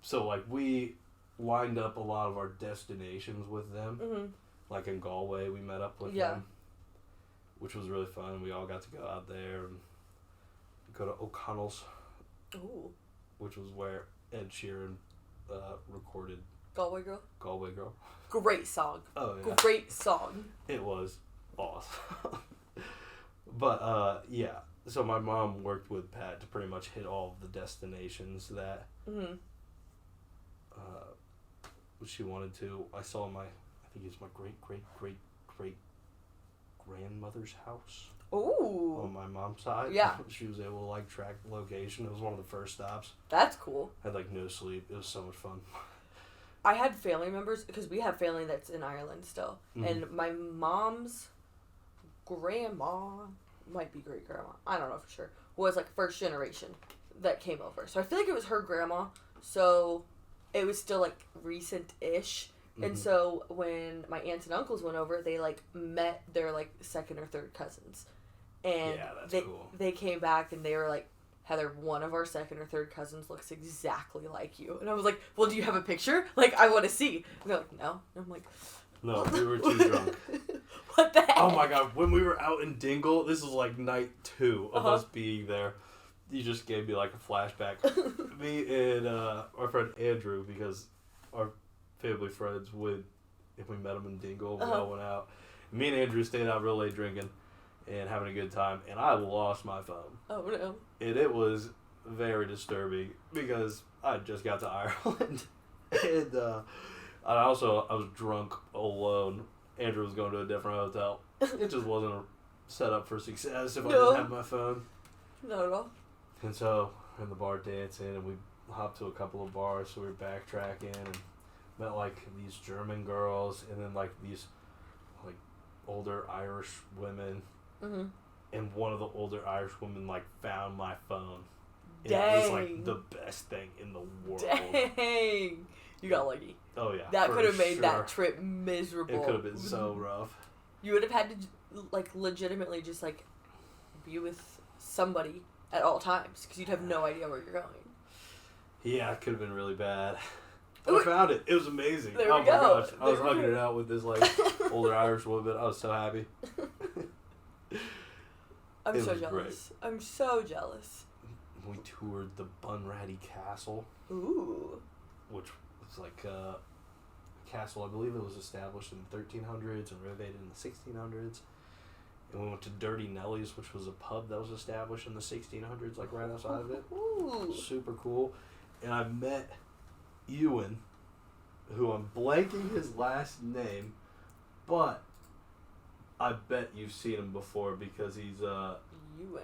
So, like, we lined up a lot of our destinations with them. Mm-hmm. Like in Galway, we met up with them, which was really fun. We all got to go out there and go to O'Connell's, which was where Ed Sheeran recorded Galway Girl. Galway Girl. Great song. Oh, yeah. Great song. It was awesome. But, yeah. So my mom worked with Pat to pretty much hit all of the destinations that she wanted to. I saw I think it's my great grandmother's house. Ooh. On my mom's side. Yeah. She was able to, like, track the location. It was one of the first stops. That's cool. I had, like, no sleep. It was so much fun. I had family members, because we have family that's in Ireland still. Mm-hmm. And my mom's grandma, might be great grandma, I don't know for sure, was, like, first generation that came over. So I feel like it was her grandma. So it was still, like, recent-ish. And so when my aunts and uncles went over, they, like, met their, like, second or third cousins. And cool. They came back and they were like, Heather, one of our second or third cousins looks exactly like you. And I was like, well, do you have a picture? Like, I want to see. And they're like, no. And I'm like, no, we were too drunk. What the heck? Oh my God, when we were out in Dingle, this was like night 2 of us being there. You just gave me like a flashback. Me and our friend Andrew, because our family friends would, if we met them in Dingle, we all went out. Me and Andrew stayed out real late drinking and having a good time, and I lost my phone. Oh no. And it was very disturbing because I just got to Ireland. And I was drunk alone. Andrew was going to a different hotel. It just wasn't set up for success if I didn't have my phone. Not at all. And so, we're in the bar dancing, and we hopped to a couple of bars, so we were backtracking, and met, like, these German girls, and then, like, these, like, older Irish women. Mm-hmm. And one of the older Irish women, like, found my phone. And Dang. it was, like, the best thing in the world. Dang. You got lucky. Oh, yeah. That could have made that trip miserable. It could have been so rough. You would have had to, like, legitimately just, like, be with somebody at all times, because you'd have no idea where you're going. Yeah, it could have been really bad. But I found it. It was amazing. There oh we my go. gosh. I was hugging it out with this, like, older Irish woman. I was so happy. I'm so jealous. Great. I'm so jealous. We toured the Bunratty Castle. Ooh. Which was like a castle, I believe it was established in the 1300s and renovated in the 1600s. And we went to Dirty Nelly's, which was a pub that was established in the 1600s, like right outside of it. Ooh. Super cool. And I met Ewan, who I'm blanking his last name, but I bet you've seen him before because he's Ewan.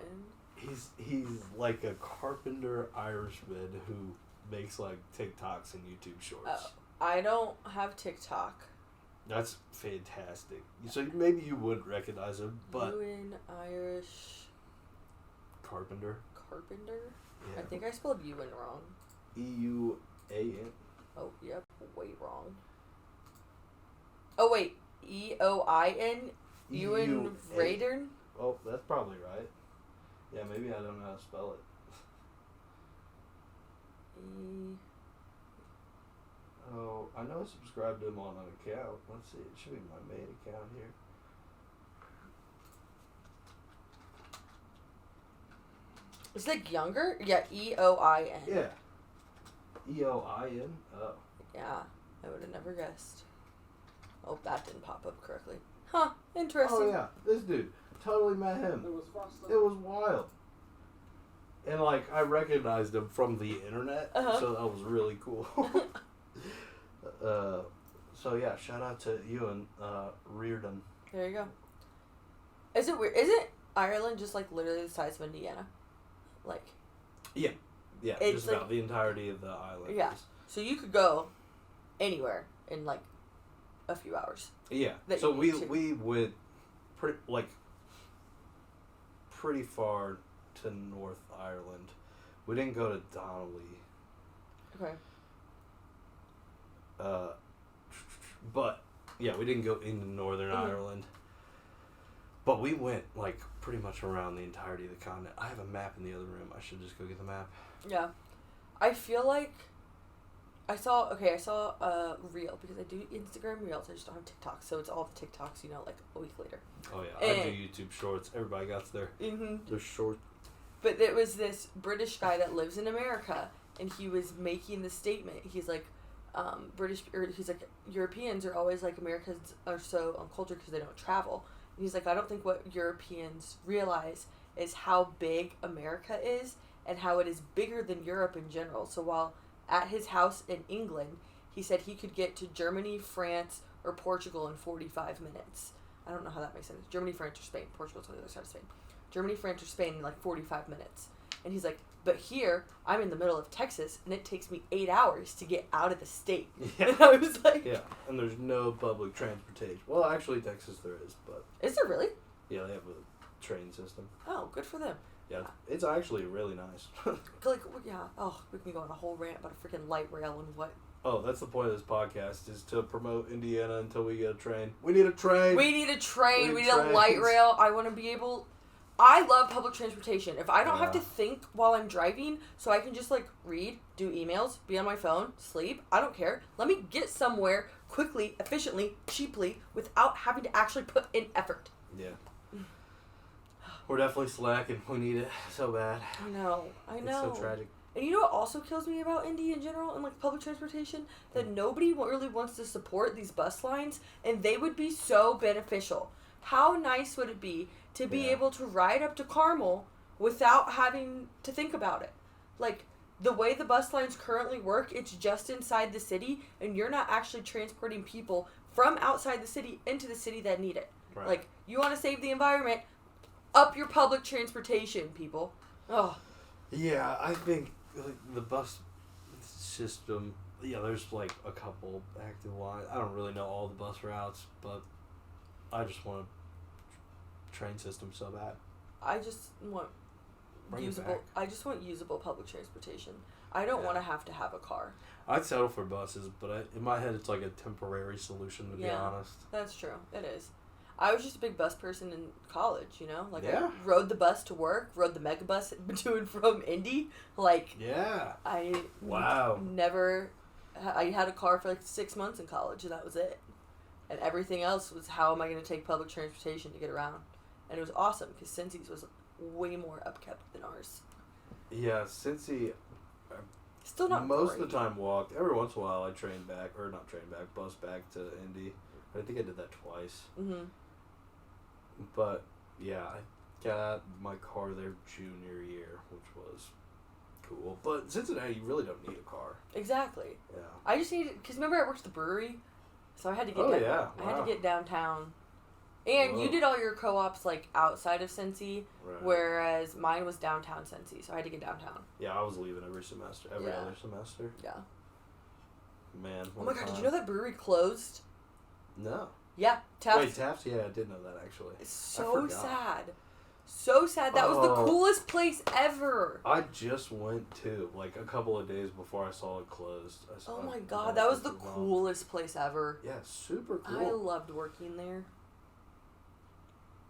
he's like a carpenter Irishman who makes like TikToks and YouTube shorts. Oh, I don't have TikTok. That's fantastic. So maybe you wouldn't recognize him, but Ewan Irish Carpenter. Carpenter? Yeah. I think I spelled Ewan wrong. E-U-A-N. Oh, yep. Wait, wrong. Oh, wait. E-O-I-N? Ewan Radern? Oh, that's probably right. Yeah, maybe I don't know how to spell it. Oh, I know I subscribed to him on an account. Let's see, it should be my main account here. It's like younger? Yeah, E-O-I-N. Yeah. E-O-I-N? Oh. Yeah, I would have never guessed. Oh, that didn't pop up correctly. Huh, interesting. Oh, yeah. This dude. Totally met him. It was wild. And, like, I recognized him from the internet, so that was really cool. So, yeah, shout out to you and Reardon. There you go. Is it weird? Isn't Ireland just, like, literally the size of Indiana? Like... Yeah. Yeah, it's just like, about the entirety of the island. Yeah. So you could go anywhere in, like, a few hours. Yeah. So we went pretty far to North Ireland. We didn't go to Donnelly. Okay. But yeah, we didn't go into Northern Ireland. But we went like pretty much around the entirety of the continent. I have a map in the other room. I should just go get the map. Yeah. I feel like I saw a reel because I do Instagram reels. I just don't have TikTok, so it's all the TikToks, like a week later. Oh yeah, I do YouTube shorts. Everybody got their short. But there was this British guy that lives in America, and he was making the statement. He's like, he's like, Europeans are always like, Americans are so uncultured because they don't travel. And he's like, I don't think what Europeans realize is how big America is and how it is bigger than Europe in general. So while at his house in England, he said he could get to Germany, France, or Portugal in 45 minutes. I don't know how that makes sense. Germany, France, or Spain. Portugal's on the other side of Spain. Germany, France, or Spain in like 45 minutes. And he's like, but here, I'm in the middle of Texas, and it takes me 8 hours to get out of the state. Yeah. And I was like... Yeah, and there's no public transportation. Well, actually, Texas there is, but... Is there really? Yeah, they have a train system. Oh, good for them. Yeah, it's actually really nice. Like, yeah, we can go on a whole rant about a freaking light rail and what... Oh, that's the point of this podcast, is to promote Indiana until we get a train. We need a train! We need a train, we need a light rail. I want to be able... I love public transportation. If I don't have to think while I'm driving, so I can just, like, read, do emails, be on my phone, sleep, I don't care. Let me get somewhere quickly, efficiently, cheaply, without having to actually put in effort. Yeah. We're definitely slacking. We need it so bad. I know. It's so tragic. And you know what also kills me about Indy in general and, like, public transportation? That nobody really wants to support these bus lines, and they would be so beneficial. How nice would it be to be able to ride up to Carmel without having to think about it? Like, the way the bus lines currently work, it's just inside the city, and you're not actually transporting people from outside the city into the city that need it. Right. Like, you want to save the environment, up your public transportation, people. Oh. Yeah, I think like, the bus system, there's like a couple active lines. I don't really know all the bus routes, but I just want a train system so bad. I just want usable public transportation. I don't want to have a car. I'd settle for buses, but in my head it's like a temporary solution, to be honest. That's true. It is. I was just a big bus person in college, Like, I Yeah. rode the bus to work, rode the mega bus to and from Indy. Like, Yeah. I Wow. I had a car for like 6 months in college, and that was it. And everything else was, how am I going to take public transportation to get around? And it was awesome, because Cincy's was way more upkept than ours. Yeah, Cincy... Still not most great. of the time walked. Every once in a while I bus back to Indy. I think I did that twice. Mm-hmm. But Yeah, I got my car there junior year, which was cool. But Cincinnati, you really don't need a car. Exactly. Yeah. I just needed, because remember I worked at the brewery? So I had to get I had to get downtown. And you did all your co-ops, like, outside of Cincy, whereas mine was downtown Cincy, so I had to get downtown. Yeah, I was leaving every semester, every other semester. Yeah. Man. Oh my god, did you know that brewery closed? No. Yeah, Taft's. Wait, Taft's? Yeah, I did know that, actually. It's so sad. So sad. That was the coolest place ever. I just went to, like, a couple of days before I saw it closed. Oh my god, that was the coolest place ever. Yeah, super cool. I loved working there.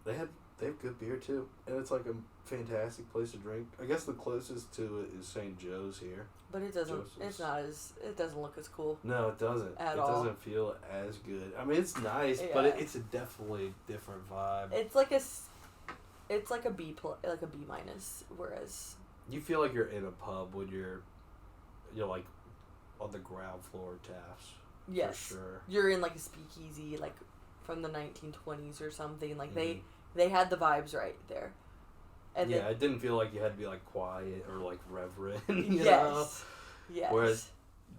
They have good beer too, and it's like a fantastic place to drink. I guess the closest to it is St. Joe's here. But it doesn't. It doesn't look as cool. No, it doesn't. At it all. Doesn't feel as good. I mean, it's nice, but it's a definitely different vibe. It's like a B minus, whereas you feel like you're in a pub when you're like on the ground floor of Taft's. Yes, for sure. You're in like a speakeasy, like from the 1920s or something. Like they had the vibes right there. And it didn't feel like you had to be like quiet or like reverent. You yes. know? Yes. Whereas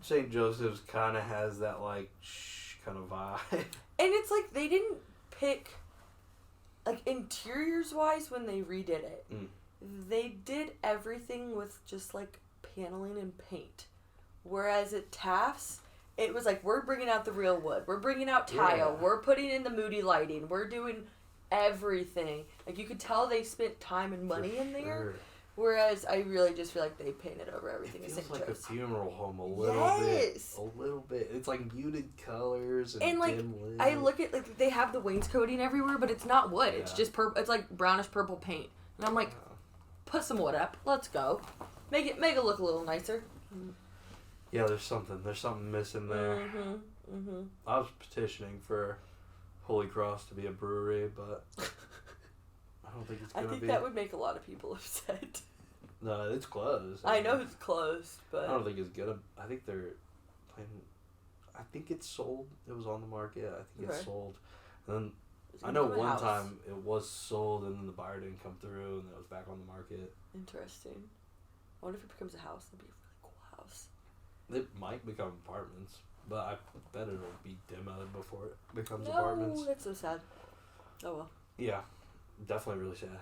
St. Joseph's kind of has that like shh kind of vibe. And it's like they didn't pick, like interiors wise when they redid it. They did everything with just like paneling and paint. Whereas at Taft's, it was like, we're bringing out the real wood. We're bringing out tile. Yeah. We're putting in the moody lighting. We're doing everything. Like, you could tell they spent time and money in there. Whereas I really just feel like they painted over everything. It feels like a funeral home a little bit. A little bit. It's like muted colors and like, dim lit. I look at, like, they have the wainscoting everywhere, but it's not wood. Yeah. It's just purple. It's like brownish purple paint. And I'm like, put some wood up. Let's go. Make it look a little nicer. Yeah, there's something missing there. I was petitioning for Holy Cross to be a brewery, but I don't think it's gonna be. I think that would make a lot of people upset. No, it's closed. I know it's closed, but I don't think it's gonna. I think they're planning. I think it's sold. It was on the market. I think it's sold. And then I know one time it was sold, and then the buyer didn't come through, and then it was back on the market. Interesting. I wonder if it becomes a house. That'd be a really cool house. It might become apartments, but I bet it'll be demoed before it becomes apartments. No, that's so sad. Oh well. Yeah, definitely really sad.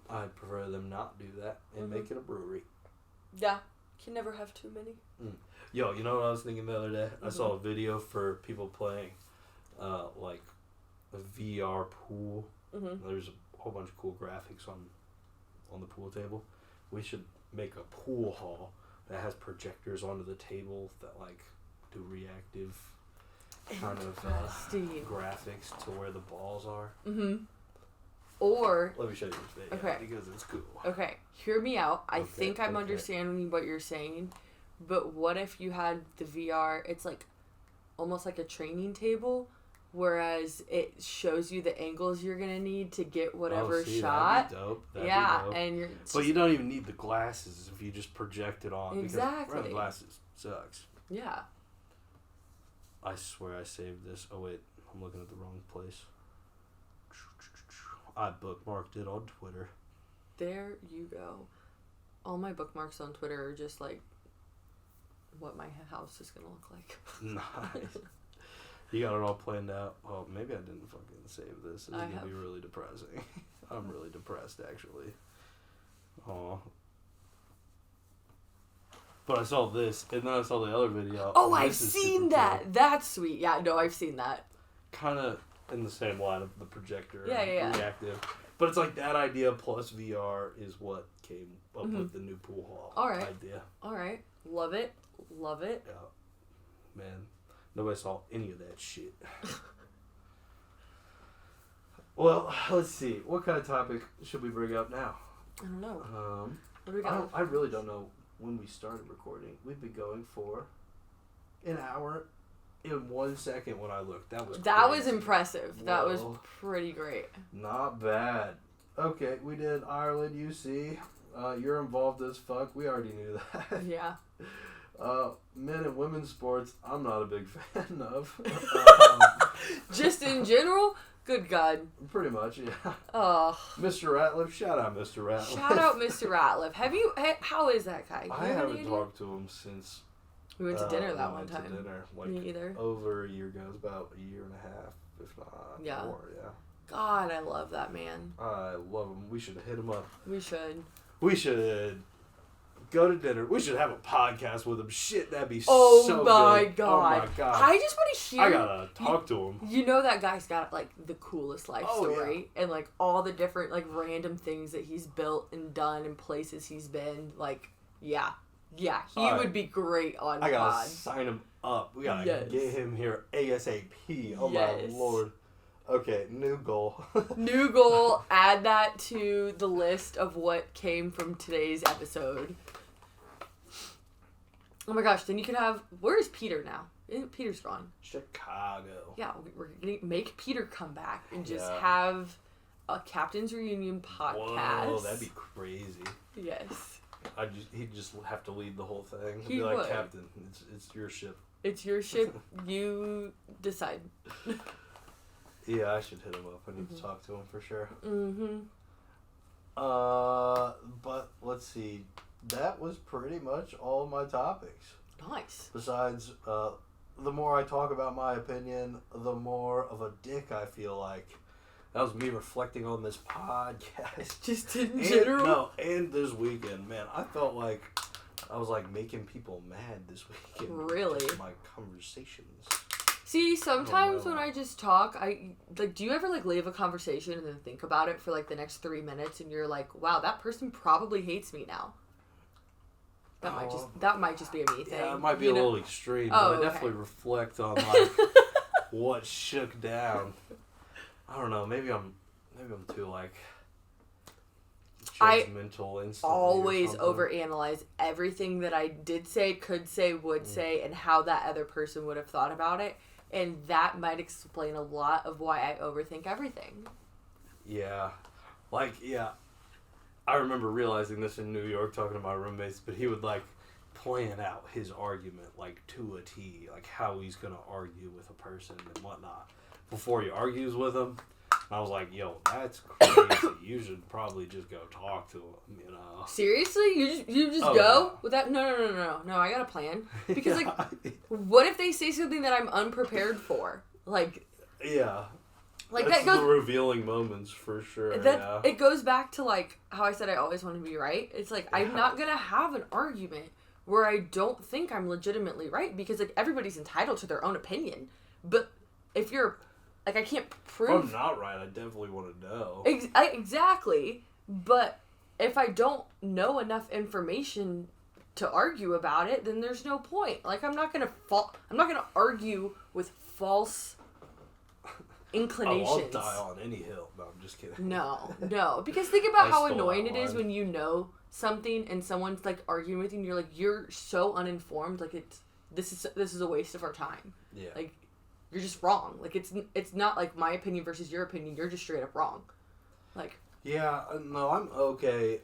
I'd prefer them not do that and make it a brewery. Yeah, can never have too many. Yo, you know what I was thinking the other day? I saw a video for people playing, like, a VR pool. There's a whole bunch of cool graphics on the pool table. We should make a pool hall that has projectors onto the table that like do reactive kind of graphics to where the balls are. Or let me show you this video because it's cool. Okay, hear me out. I think I'm understanding what you're saying, but what if you had the VR? It's like almost like a training table. Whereas it shows you the angles you're gonna need to get whatever shot. That'd be dope. That'd be dope. And you're. But you don't even need the glasses if you just project it on. Exactly. Because wearing glasses sucks. Yeah. I swear I saved this. Oh wait, I'm looking at the wrong place. I bookmarked it on Twitter. There you go. All my bookmarks on Twitter are just like what my house is gonna look like. Nice. You got it all planned out. Oh, maybe I didn't fucking save this. This is going to be really depressing. I'm really depressed, actually. Aw. But I saw this, and then I saw the other video. Oh, I've seen that. Cool. That's sweet. Yeah, no, I've seen that. Kind of in the same line of the projector. Yeah. Reactive. But it's like that idea plus VR is what came up with the new pool hall idea. All right. Love it. Love it. Yeah. Man. Nobody saw any of that shit. Well, let's see. What kind of topic should we bring up now? I don't know. What do we got? I really don't know when we started recording. We've been going for an hour in 1 second when I looked. That was impressive. Whoa. That was pretty great. Not bad. Okay, we did Ireland, UC. You're involved as fuck. We already knew that. Yeah. Men and women's sports, I'm not a big fan of. Just in general? Good God. Pretty much, yeah. Oh. Mr. Ratliff, shout out Mr. Ratliff. Shout out Mr. Ratliff. How is that guy? I haven't talked to him since we went to dinner that one went time. to dinner, like, Me either. over a year ago. It was about a year and a half, if not more, yeah. God, I love that man. I love him. We should hit him up. We should. We should go to dinner. We should have a podcast with him. Shit, that'd be Oh so my good. God. Oh my God. I just want to hear. I gotta talk to him. You know that guy's got like the coolest life Oh, story and like all the different like random things that he's built and done and places he's been. Like, yeah, he would be great on I gotta pod. sign him up. We gotta Yes. get him here ASAP. Oh Yes. my Lord. Okay, new goal. New goal. Add that to the list of what came from today's episode. Oh my gosh! Then you could have. Where is Peter now? Peter's gone. Chicago. Yeah, we're gonna make Peter come back and just Yeah. have a Captain's Reunion podcast. Whoa, that'd be crazy. Yes. He'd just have to lead the whole thing. He'd He be like, would. Captain, it's your ship. It's your ship. You decide. Yeah, I should hit him up. I need to talk to him for sure. Mm-hmm. But let's see. That was pretty much all my topics. Nice. Besides, the more I talk about my opinion, the more of a dick I feel like. That was me reflecting on this podcast. Just in And, general. no, and this weekend, man, I felt like I was like making people mad this weekend. Really? With my conversations. See, sometimes know. when I just talk, I like. Do you ever like leave a conversation and then think about it for like the next 3 minutes, and you're like, "Wow, that person probably hates me now." That might just be a me thing. Yeah, it might be a little extreme, Oh, but I okay. definitely reflect on like what shook down. I don't know. Maybe I'm too like judgmental instantly. Always or something. overanalyze everything that I did say, could say, would say, and how that other person would have thought about it, and that might explain a lot of why I overthink everything. Yeah, I remember realizing this in New York talking to my roommates, but he would like plan out his argument like to a T, like how he's gonna argue with a person and whatnot before he argues with them. I was like, yo, that's crazy. You should probably just go talk to him, you know. Seriously? You just Oh, go? yeah. With that? No, I got a plan. Because, like, what if they say something that I'm unprepared for? Like... Yeah. Like, that's that goes... the revealing moments, for sure, yeah. It goes back to, like, how I said I always want to be right. It's like, I'm not going to have an argument where I don't think I'm legitimately right. Because, like, everybody's entitled to their own opinion. But if you're... Like, I can't prove... If I'm not right, I definitely want to know. Exactly. But if I don't know enough information to argue about it, then there's no point. Like, I'm not gonna argue with false inclinations. Oh, I'll die on any hill. No, I'm just kidding. No. Because think about I how stole annoying that it is line. when you know something and someone's, like, arguing with you and you're like, you're so uninformed. Like, this is a waste of our time. Yeah. Like, you're just wrong. Like, it's not like my opinion versus your opinion. You're just straight up wrong. Like... Yeah, no, I'm okay,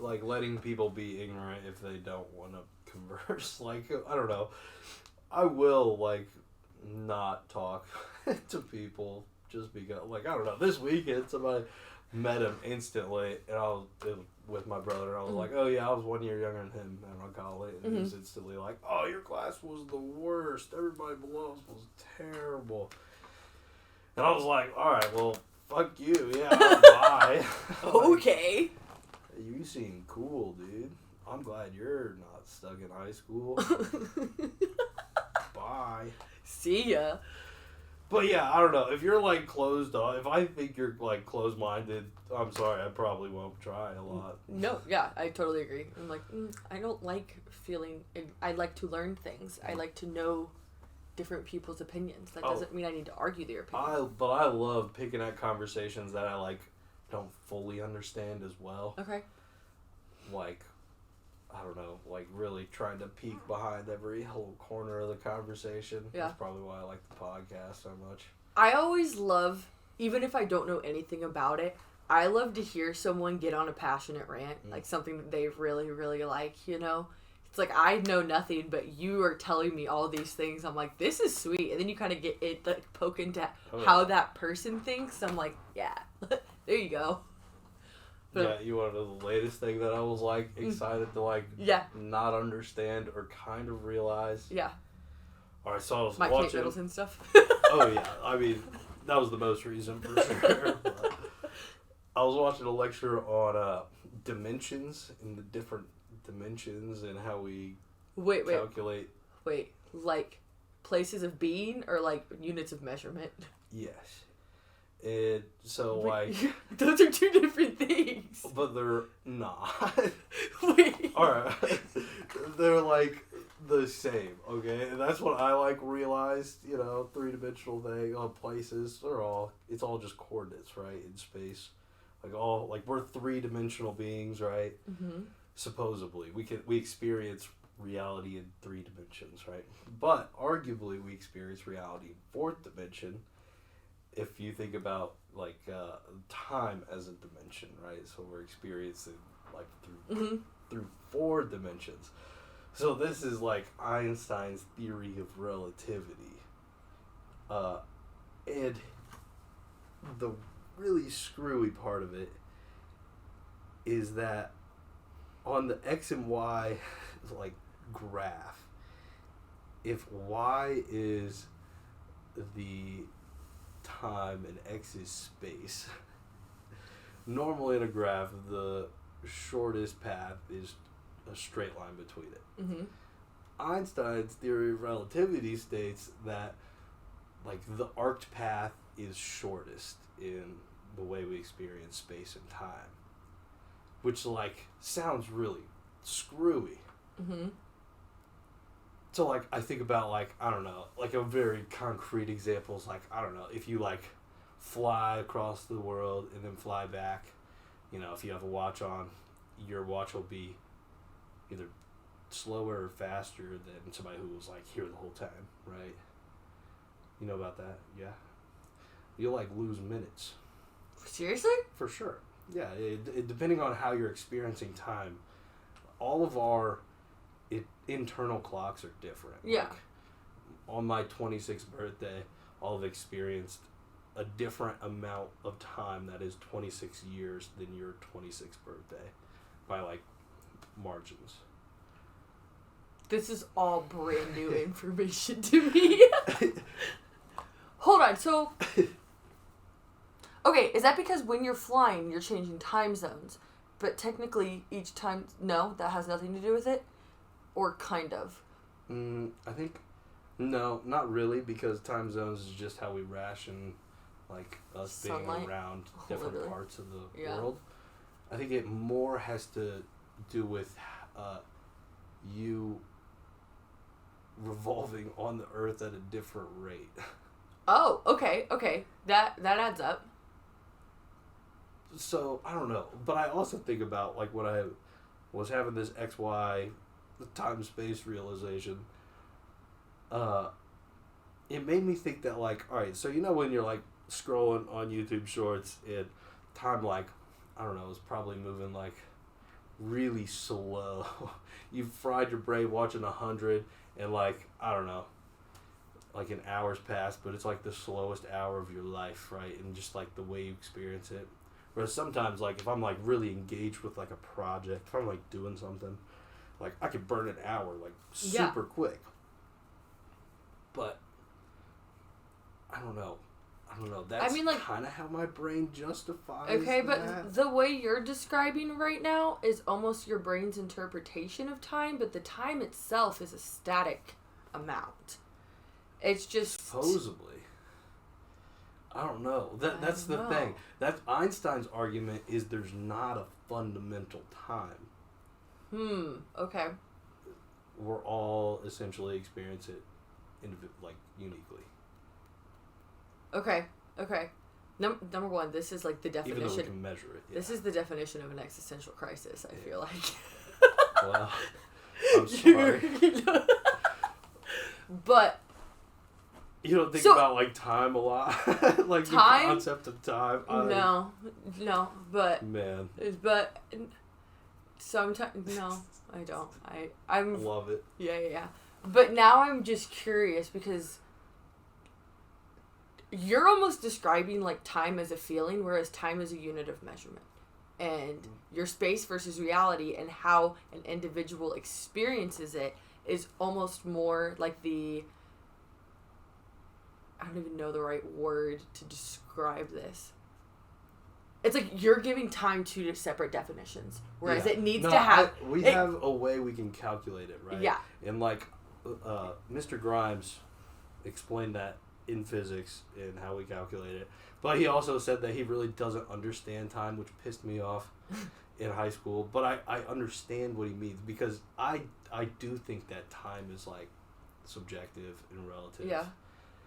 like, letting people be ignorant if they don't want to converse. Like, I don't know. I will, like, not talk to people just because, like, I don't know. This weekend, somebody met him instantly, and with my brother, I was like, oh, yeah, I was 1 year younger than him in college. And he was instantly like, oh, your class was the worst. Everybody below us was terrible. And I was like, all right, well, fuck you, yeah, bye. Okay. You seem cool, dude. I'm glad you're not stuck in high school. Bye. See ya. But yeah, I don't know. If you're like closed off, if I think you're like closed minded, I'm sorry, I probably won't try a lot. No, yeah, I totally agree. I'm like, I don't like feeling. I like to learn things. I like to know different people's opinions. That doesn't mean I need to argue their opinion. But I love picking at conversations that I like don't fully understand as well. Okay. Like, I don't know, like really trying to peek behind every whole corner of the conversation. Yeah. That's probably why I like the podcast so much. I always love, even if I don't know anything about it, I love to hear someone get on a passionate rant, like something that they really, really like, you know? It's like, I know nothing, but you are telling me all these things. I'm like, this is sweet. And then you kind of get it, like, poke into how that person thinks. I'm like, yeah, there you go. Yeah, you want to know the latest thing that I was, like, excited to, like, not understand or kind of realize? Yeah. Alright, so I was My watching... Kate Middleton stuff. Oh, yeah. I mean, that was the most recent for sure. But I was watching a lecture on dimensions and the different dimensions and how we calculate... Wait, like places of being or like units of measurement? Yes. And so, like... Those are two different things. But they're not. Wait. Alright. They're, like, the same, okay? And that's what I, like, realized, you know, three-dimensional thing on places. It's all just coordinates, right, in space. Like, we're three-dimensional beings, right? Mm-hmm. Supposedly. We experience reality in 3 dimensions, right? But, arguably, we experience reality in 4th dimension. If you think about, like, time as a dimension, right? So we're experiencing, like, through 4 dimensions. So this is, like, Einstein's theory of relativity. And the really screwy part of it is that on the X and Y, like, graph, if Y is the time and X is space. Normally in a graph, the shortest path is a straight line between it. Mm-hmm. Einstein's theory of relativity states that, like, the arced path is shortest in the way we experience space and time, which, like, sounds really screwy. Mm-hmm. So, like, I think about, like, I don't know, like, a very concrete example is, like, I don't know, if you, like, fly across the world and then fly back, you know, if you have a watch on, your watch will be either slower or faster than somebody who was, like, here the whole time, right? You know about that? Yeah. You'll, like, lose minutes. Seriously? For sure. Yeah, depending on how you're experiencing time, all of our internal clocks are different. Yeah. Like, on my 26th birthday, I'll have experienced a different amount of time that is 26 years than your 26th birthday by, like, margins. This is all brand new information to me. Hold on, so... Okay, is that because when you're flying, you're changing time zones? But technically, each time... No, that has nothing to do with it? Or kind of? I think... No, not really, because time zones is just how we ration, like, us Sunlight. being around different Literally. parts of the world. I think it more has to do with you revolving on the Earth at a different rate. Oh, okay. That adds up. So, I don't know. But I also think about, like, when I was having this XY time-space realization, it made me think that, like, alright, so you know when you're, like, scrolling on YouTube Shorts and time, like, I don't know, is probably moving, like, really slow. You've fried your brain watching 100 and, like, I don't know, like an hour's passed, but it's, like, the slowest hour of your life, right? And just, like, the way you experience it. Whereas sometimes, like, if I'm, like, really engaged with, like, a project, if I'm, like, doing something, like, I could burn an hour, like, super quick. But, I don't know. That's like, kind of how my brain justifies okay, that. but the way you're describing right now is almost your brain's interpretation of time, but the time itself is a static amount. It's just... Supposedly. I don't know. That's the thing. That's Einstein's argument is there's not a fundamental time. Okay. We're all essentially experience it uniquely. Okay. Number one, this is like the definition. Even though we can measure it. Yeah. This is the definition of an existential crisis, I feel like. Well, I'm sorry. But... You don't think about, like, time a lot? Like, time? The concept of time? No, but... Man. But... Sometimes, no, I don't. I I'm love it. Yeah. But now I'm just curious because you're almost describing like time as a feeling, whereas time is a unit of measurement. And your space versus reality and how an individual experiences it is almost more like I don't even know the right word to describe this. It's like you're giving time two separate definitions, whereas it needs to have... We have a way we can calculate it, right? Yeah. And like Mr. Grimes explained that in physics and how we calculate it. But he also said that he really doesn't understand time, which pissed me off in high school. But I understand what he means because I do think that time is like subjective and relative. Yeah.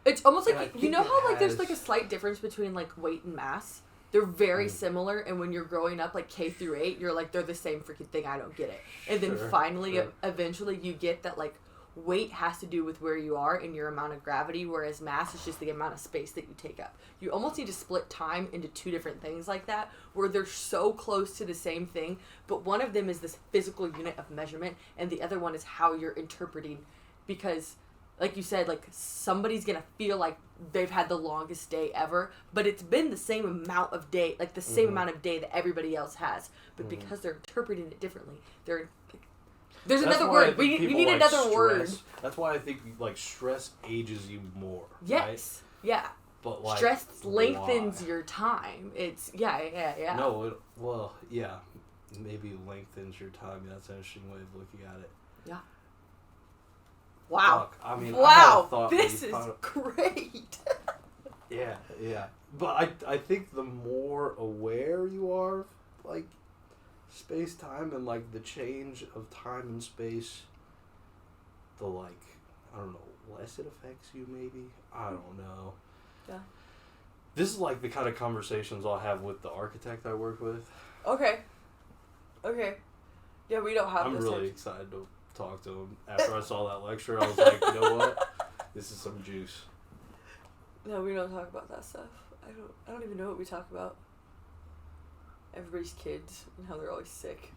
It's almost And like, I you know think how it like there's has- like a slight difference between like weight and mass? They're very similar, and when you're growing up like K through 8, you're like, they're the same freaking thing, I don't get it. And then finally, eventually you get that like weight has to do with where you are and your amount of gravity, whereas mass is just the amount of space that you take up. You almost need to split time into two different things like that, where they're so close to the same thing, but one of them is this physical unit of measurement, and the other one is how you're interpreting, because like you said, like somebody's gonna feel like they've had the longest day ever, but it's been the same amount of day, like the same amount of day that everybody else has, but because they're interpreting it differently, there's That's another why I word. think We people need like another word. stress. That's why I think like stress ages you more. Yes. Right? Yeah. But like Stress lengthens why? your time. It's yeah. No, maybe lengthens your time. That's an interesting way of looking at it. Yeah. Wow. Fuck, I mean, I had a wow. thought This when is you found- great. Yeah. But I think the more aware you are of, like, space-time and, like, the change of time and space, the, like, I don't know, less it affects you, maybe? I don't know. Yeah. This is, like, the kind of conversations I'll have with the architect I work with. Okay. Yeah, we don't have I'm this really type- excited to talk to him. After I saw that lecture, I was like, you know what? This is some juice. No, we don't talk about that stuff. I don't even know what we talk about. Everybody's kids and how they're always sick.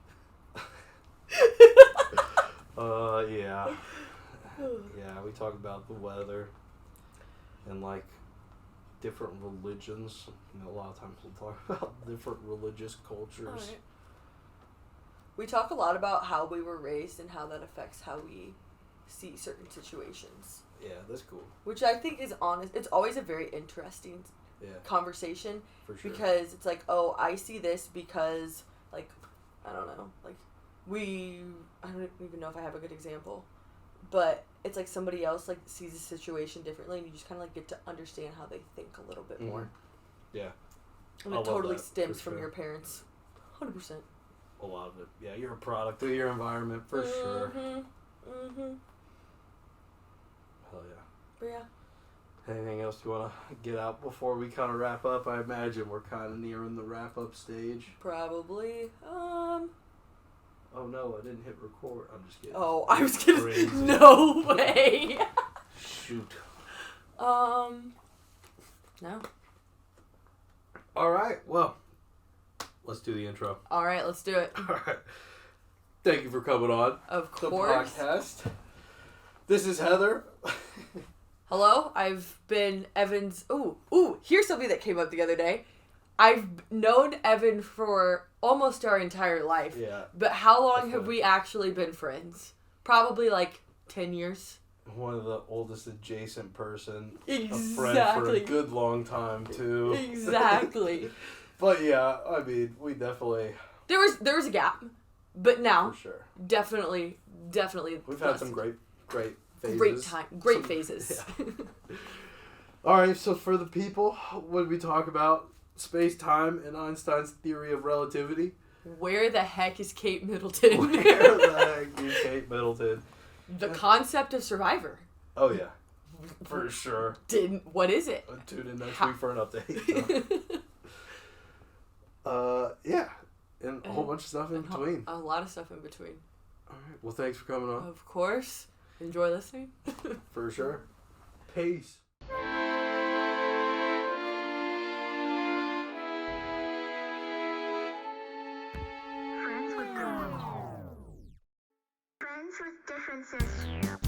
Yeah. Yeah, we talk about the weather and, like, different religions. You know, a lot of times we'll talk about different religious cultures. All right. We talk a lot about how we were raised and how that affects how we see certain situations. Yeah, that's cool. Which I think is honest. It's always a very interesting conversation. For sure. Because it's like, oh, I see this because, like, I don't know. Like, I don't even know if I have a good example. But it's like somebody else, like, sees the situation differently, and you just kind of, like, get to understand how they think a little bit more. Yeah. And I it love totally that, stems for from sure. your parents. 100%. A lot of it. Yeah, you're a product of your environment, for sure. Hell yeah. But yeah. Anything else you want to get out before we kind of wrap up? I imagine we're kind of nearing the wrap-up stage. Probably. Oh no, I didn't hit record. I'm just kidding. Oh, I was gonna. Crazy. No way. Shoot. No. All right. Well, let's do the intro. All right, let's do it. All right. Thank you for coming on Of the course. podcast. This is Heather. Hello, I've been Evan's... Ooh, here's something that came up the other day. I've known Evan for almost our entire life. Yeah. But how long That's have funny. we actually been friends? Probably like 10 years. One of the oldest adjacent person. Exactly. A friend for a good long time, too. Exactly. But yeah, I mean, we definitely... There was a gap. But now, For sure. definitely. We've had some great phases. Great phases. Yeah. All right, so for the people, what did we talk about? Space-time and Einstein's theory of relativity. Where the heck is Kate Middleton? Where the heck is Kate Middleton? The concept of Survivor. Oh, yeah. For sure. What is it? Tune in next week for an update. Yeah. And a whole bunch of stuff in between. A lot of stuff in between. All right. Well, thanks for coming on. Of course. Enjoy listening. For sure. Peace. Friends with differences. differences.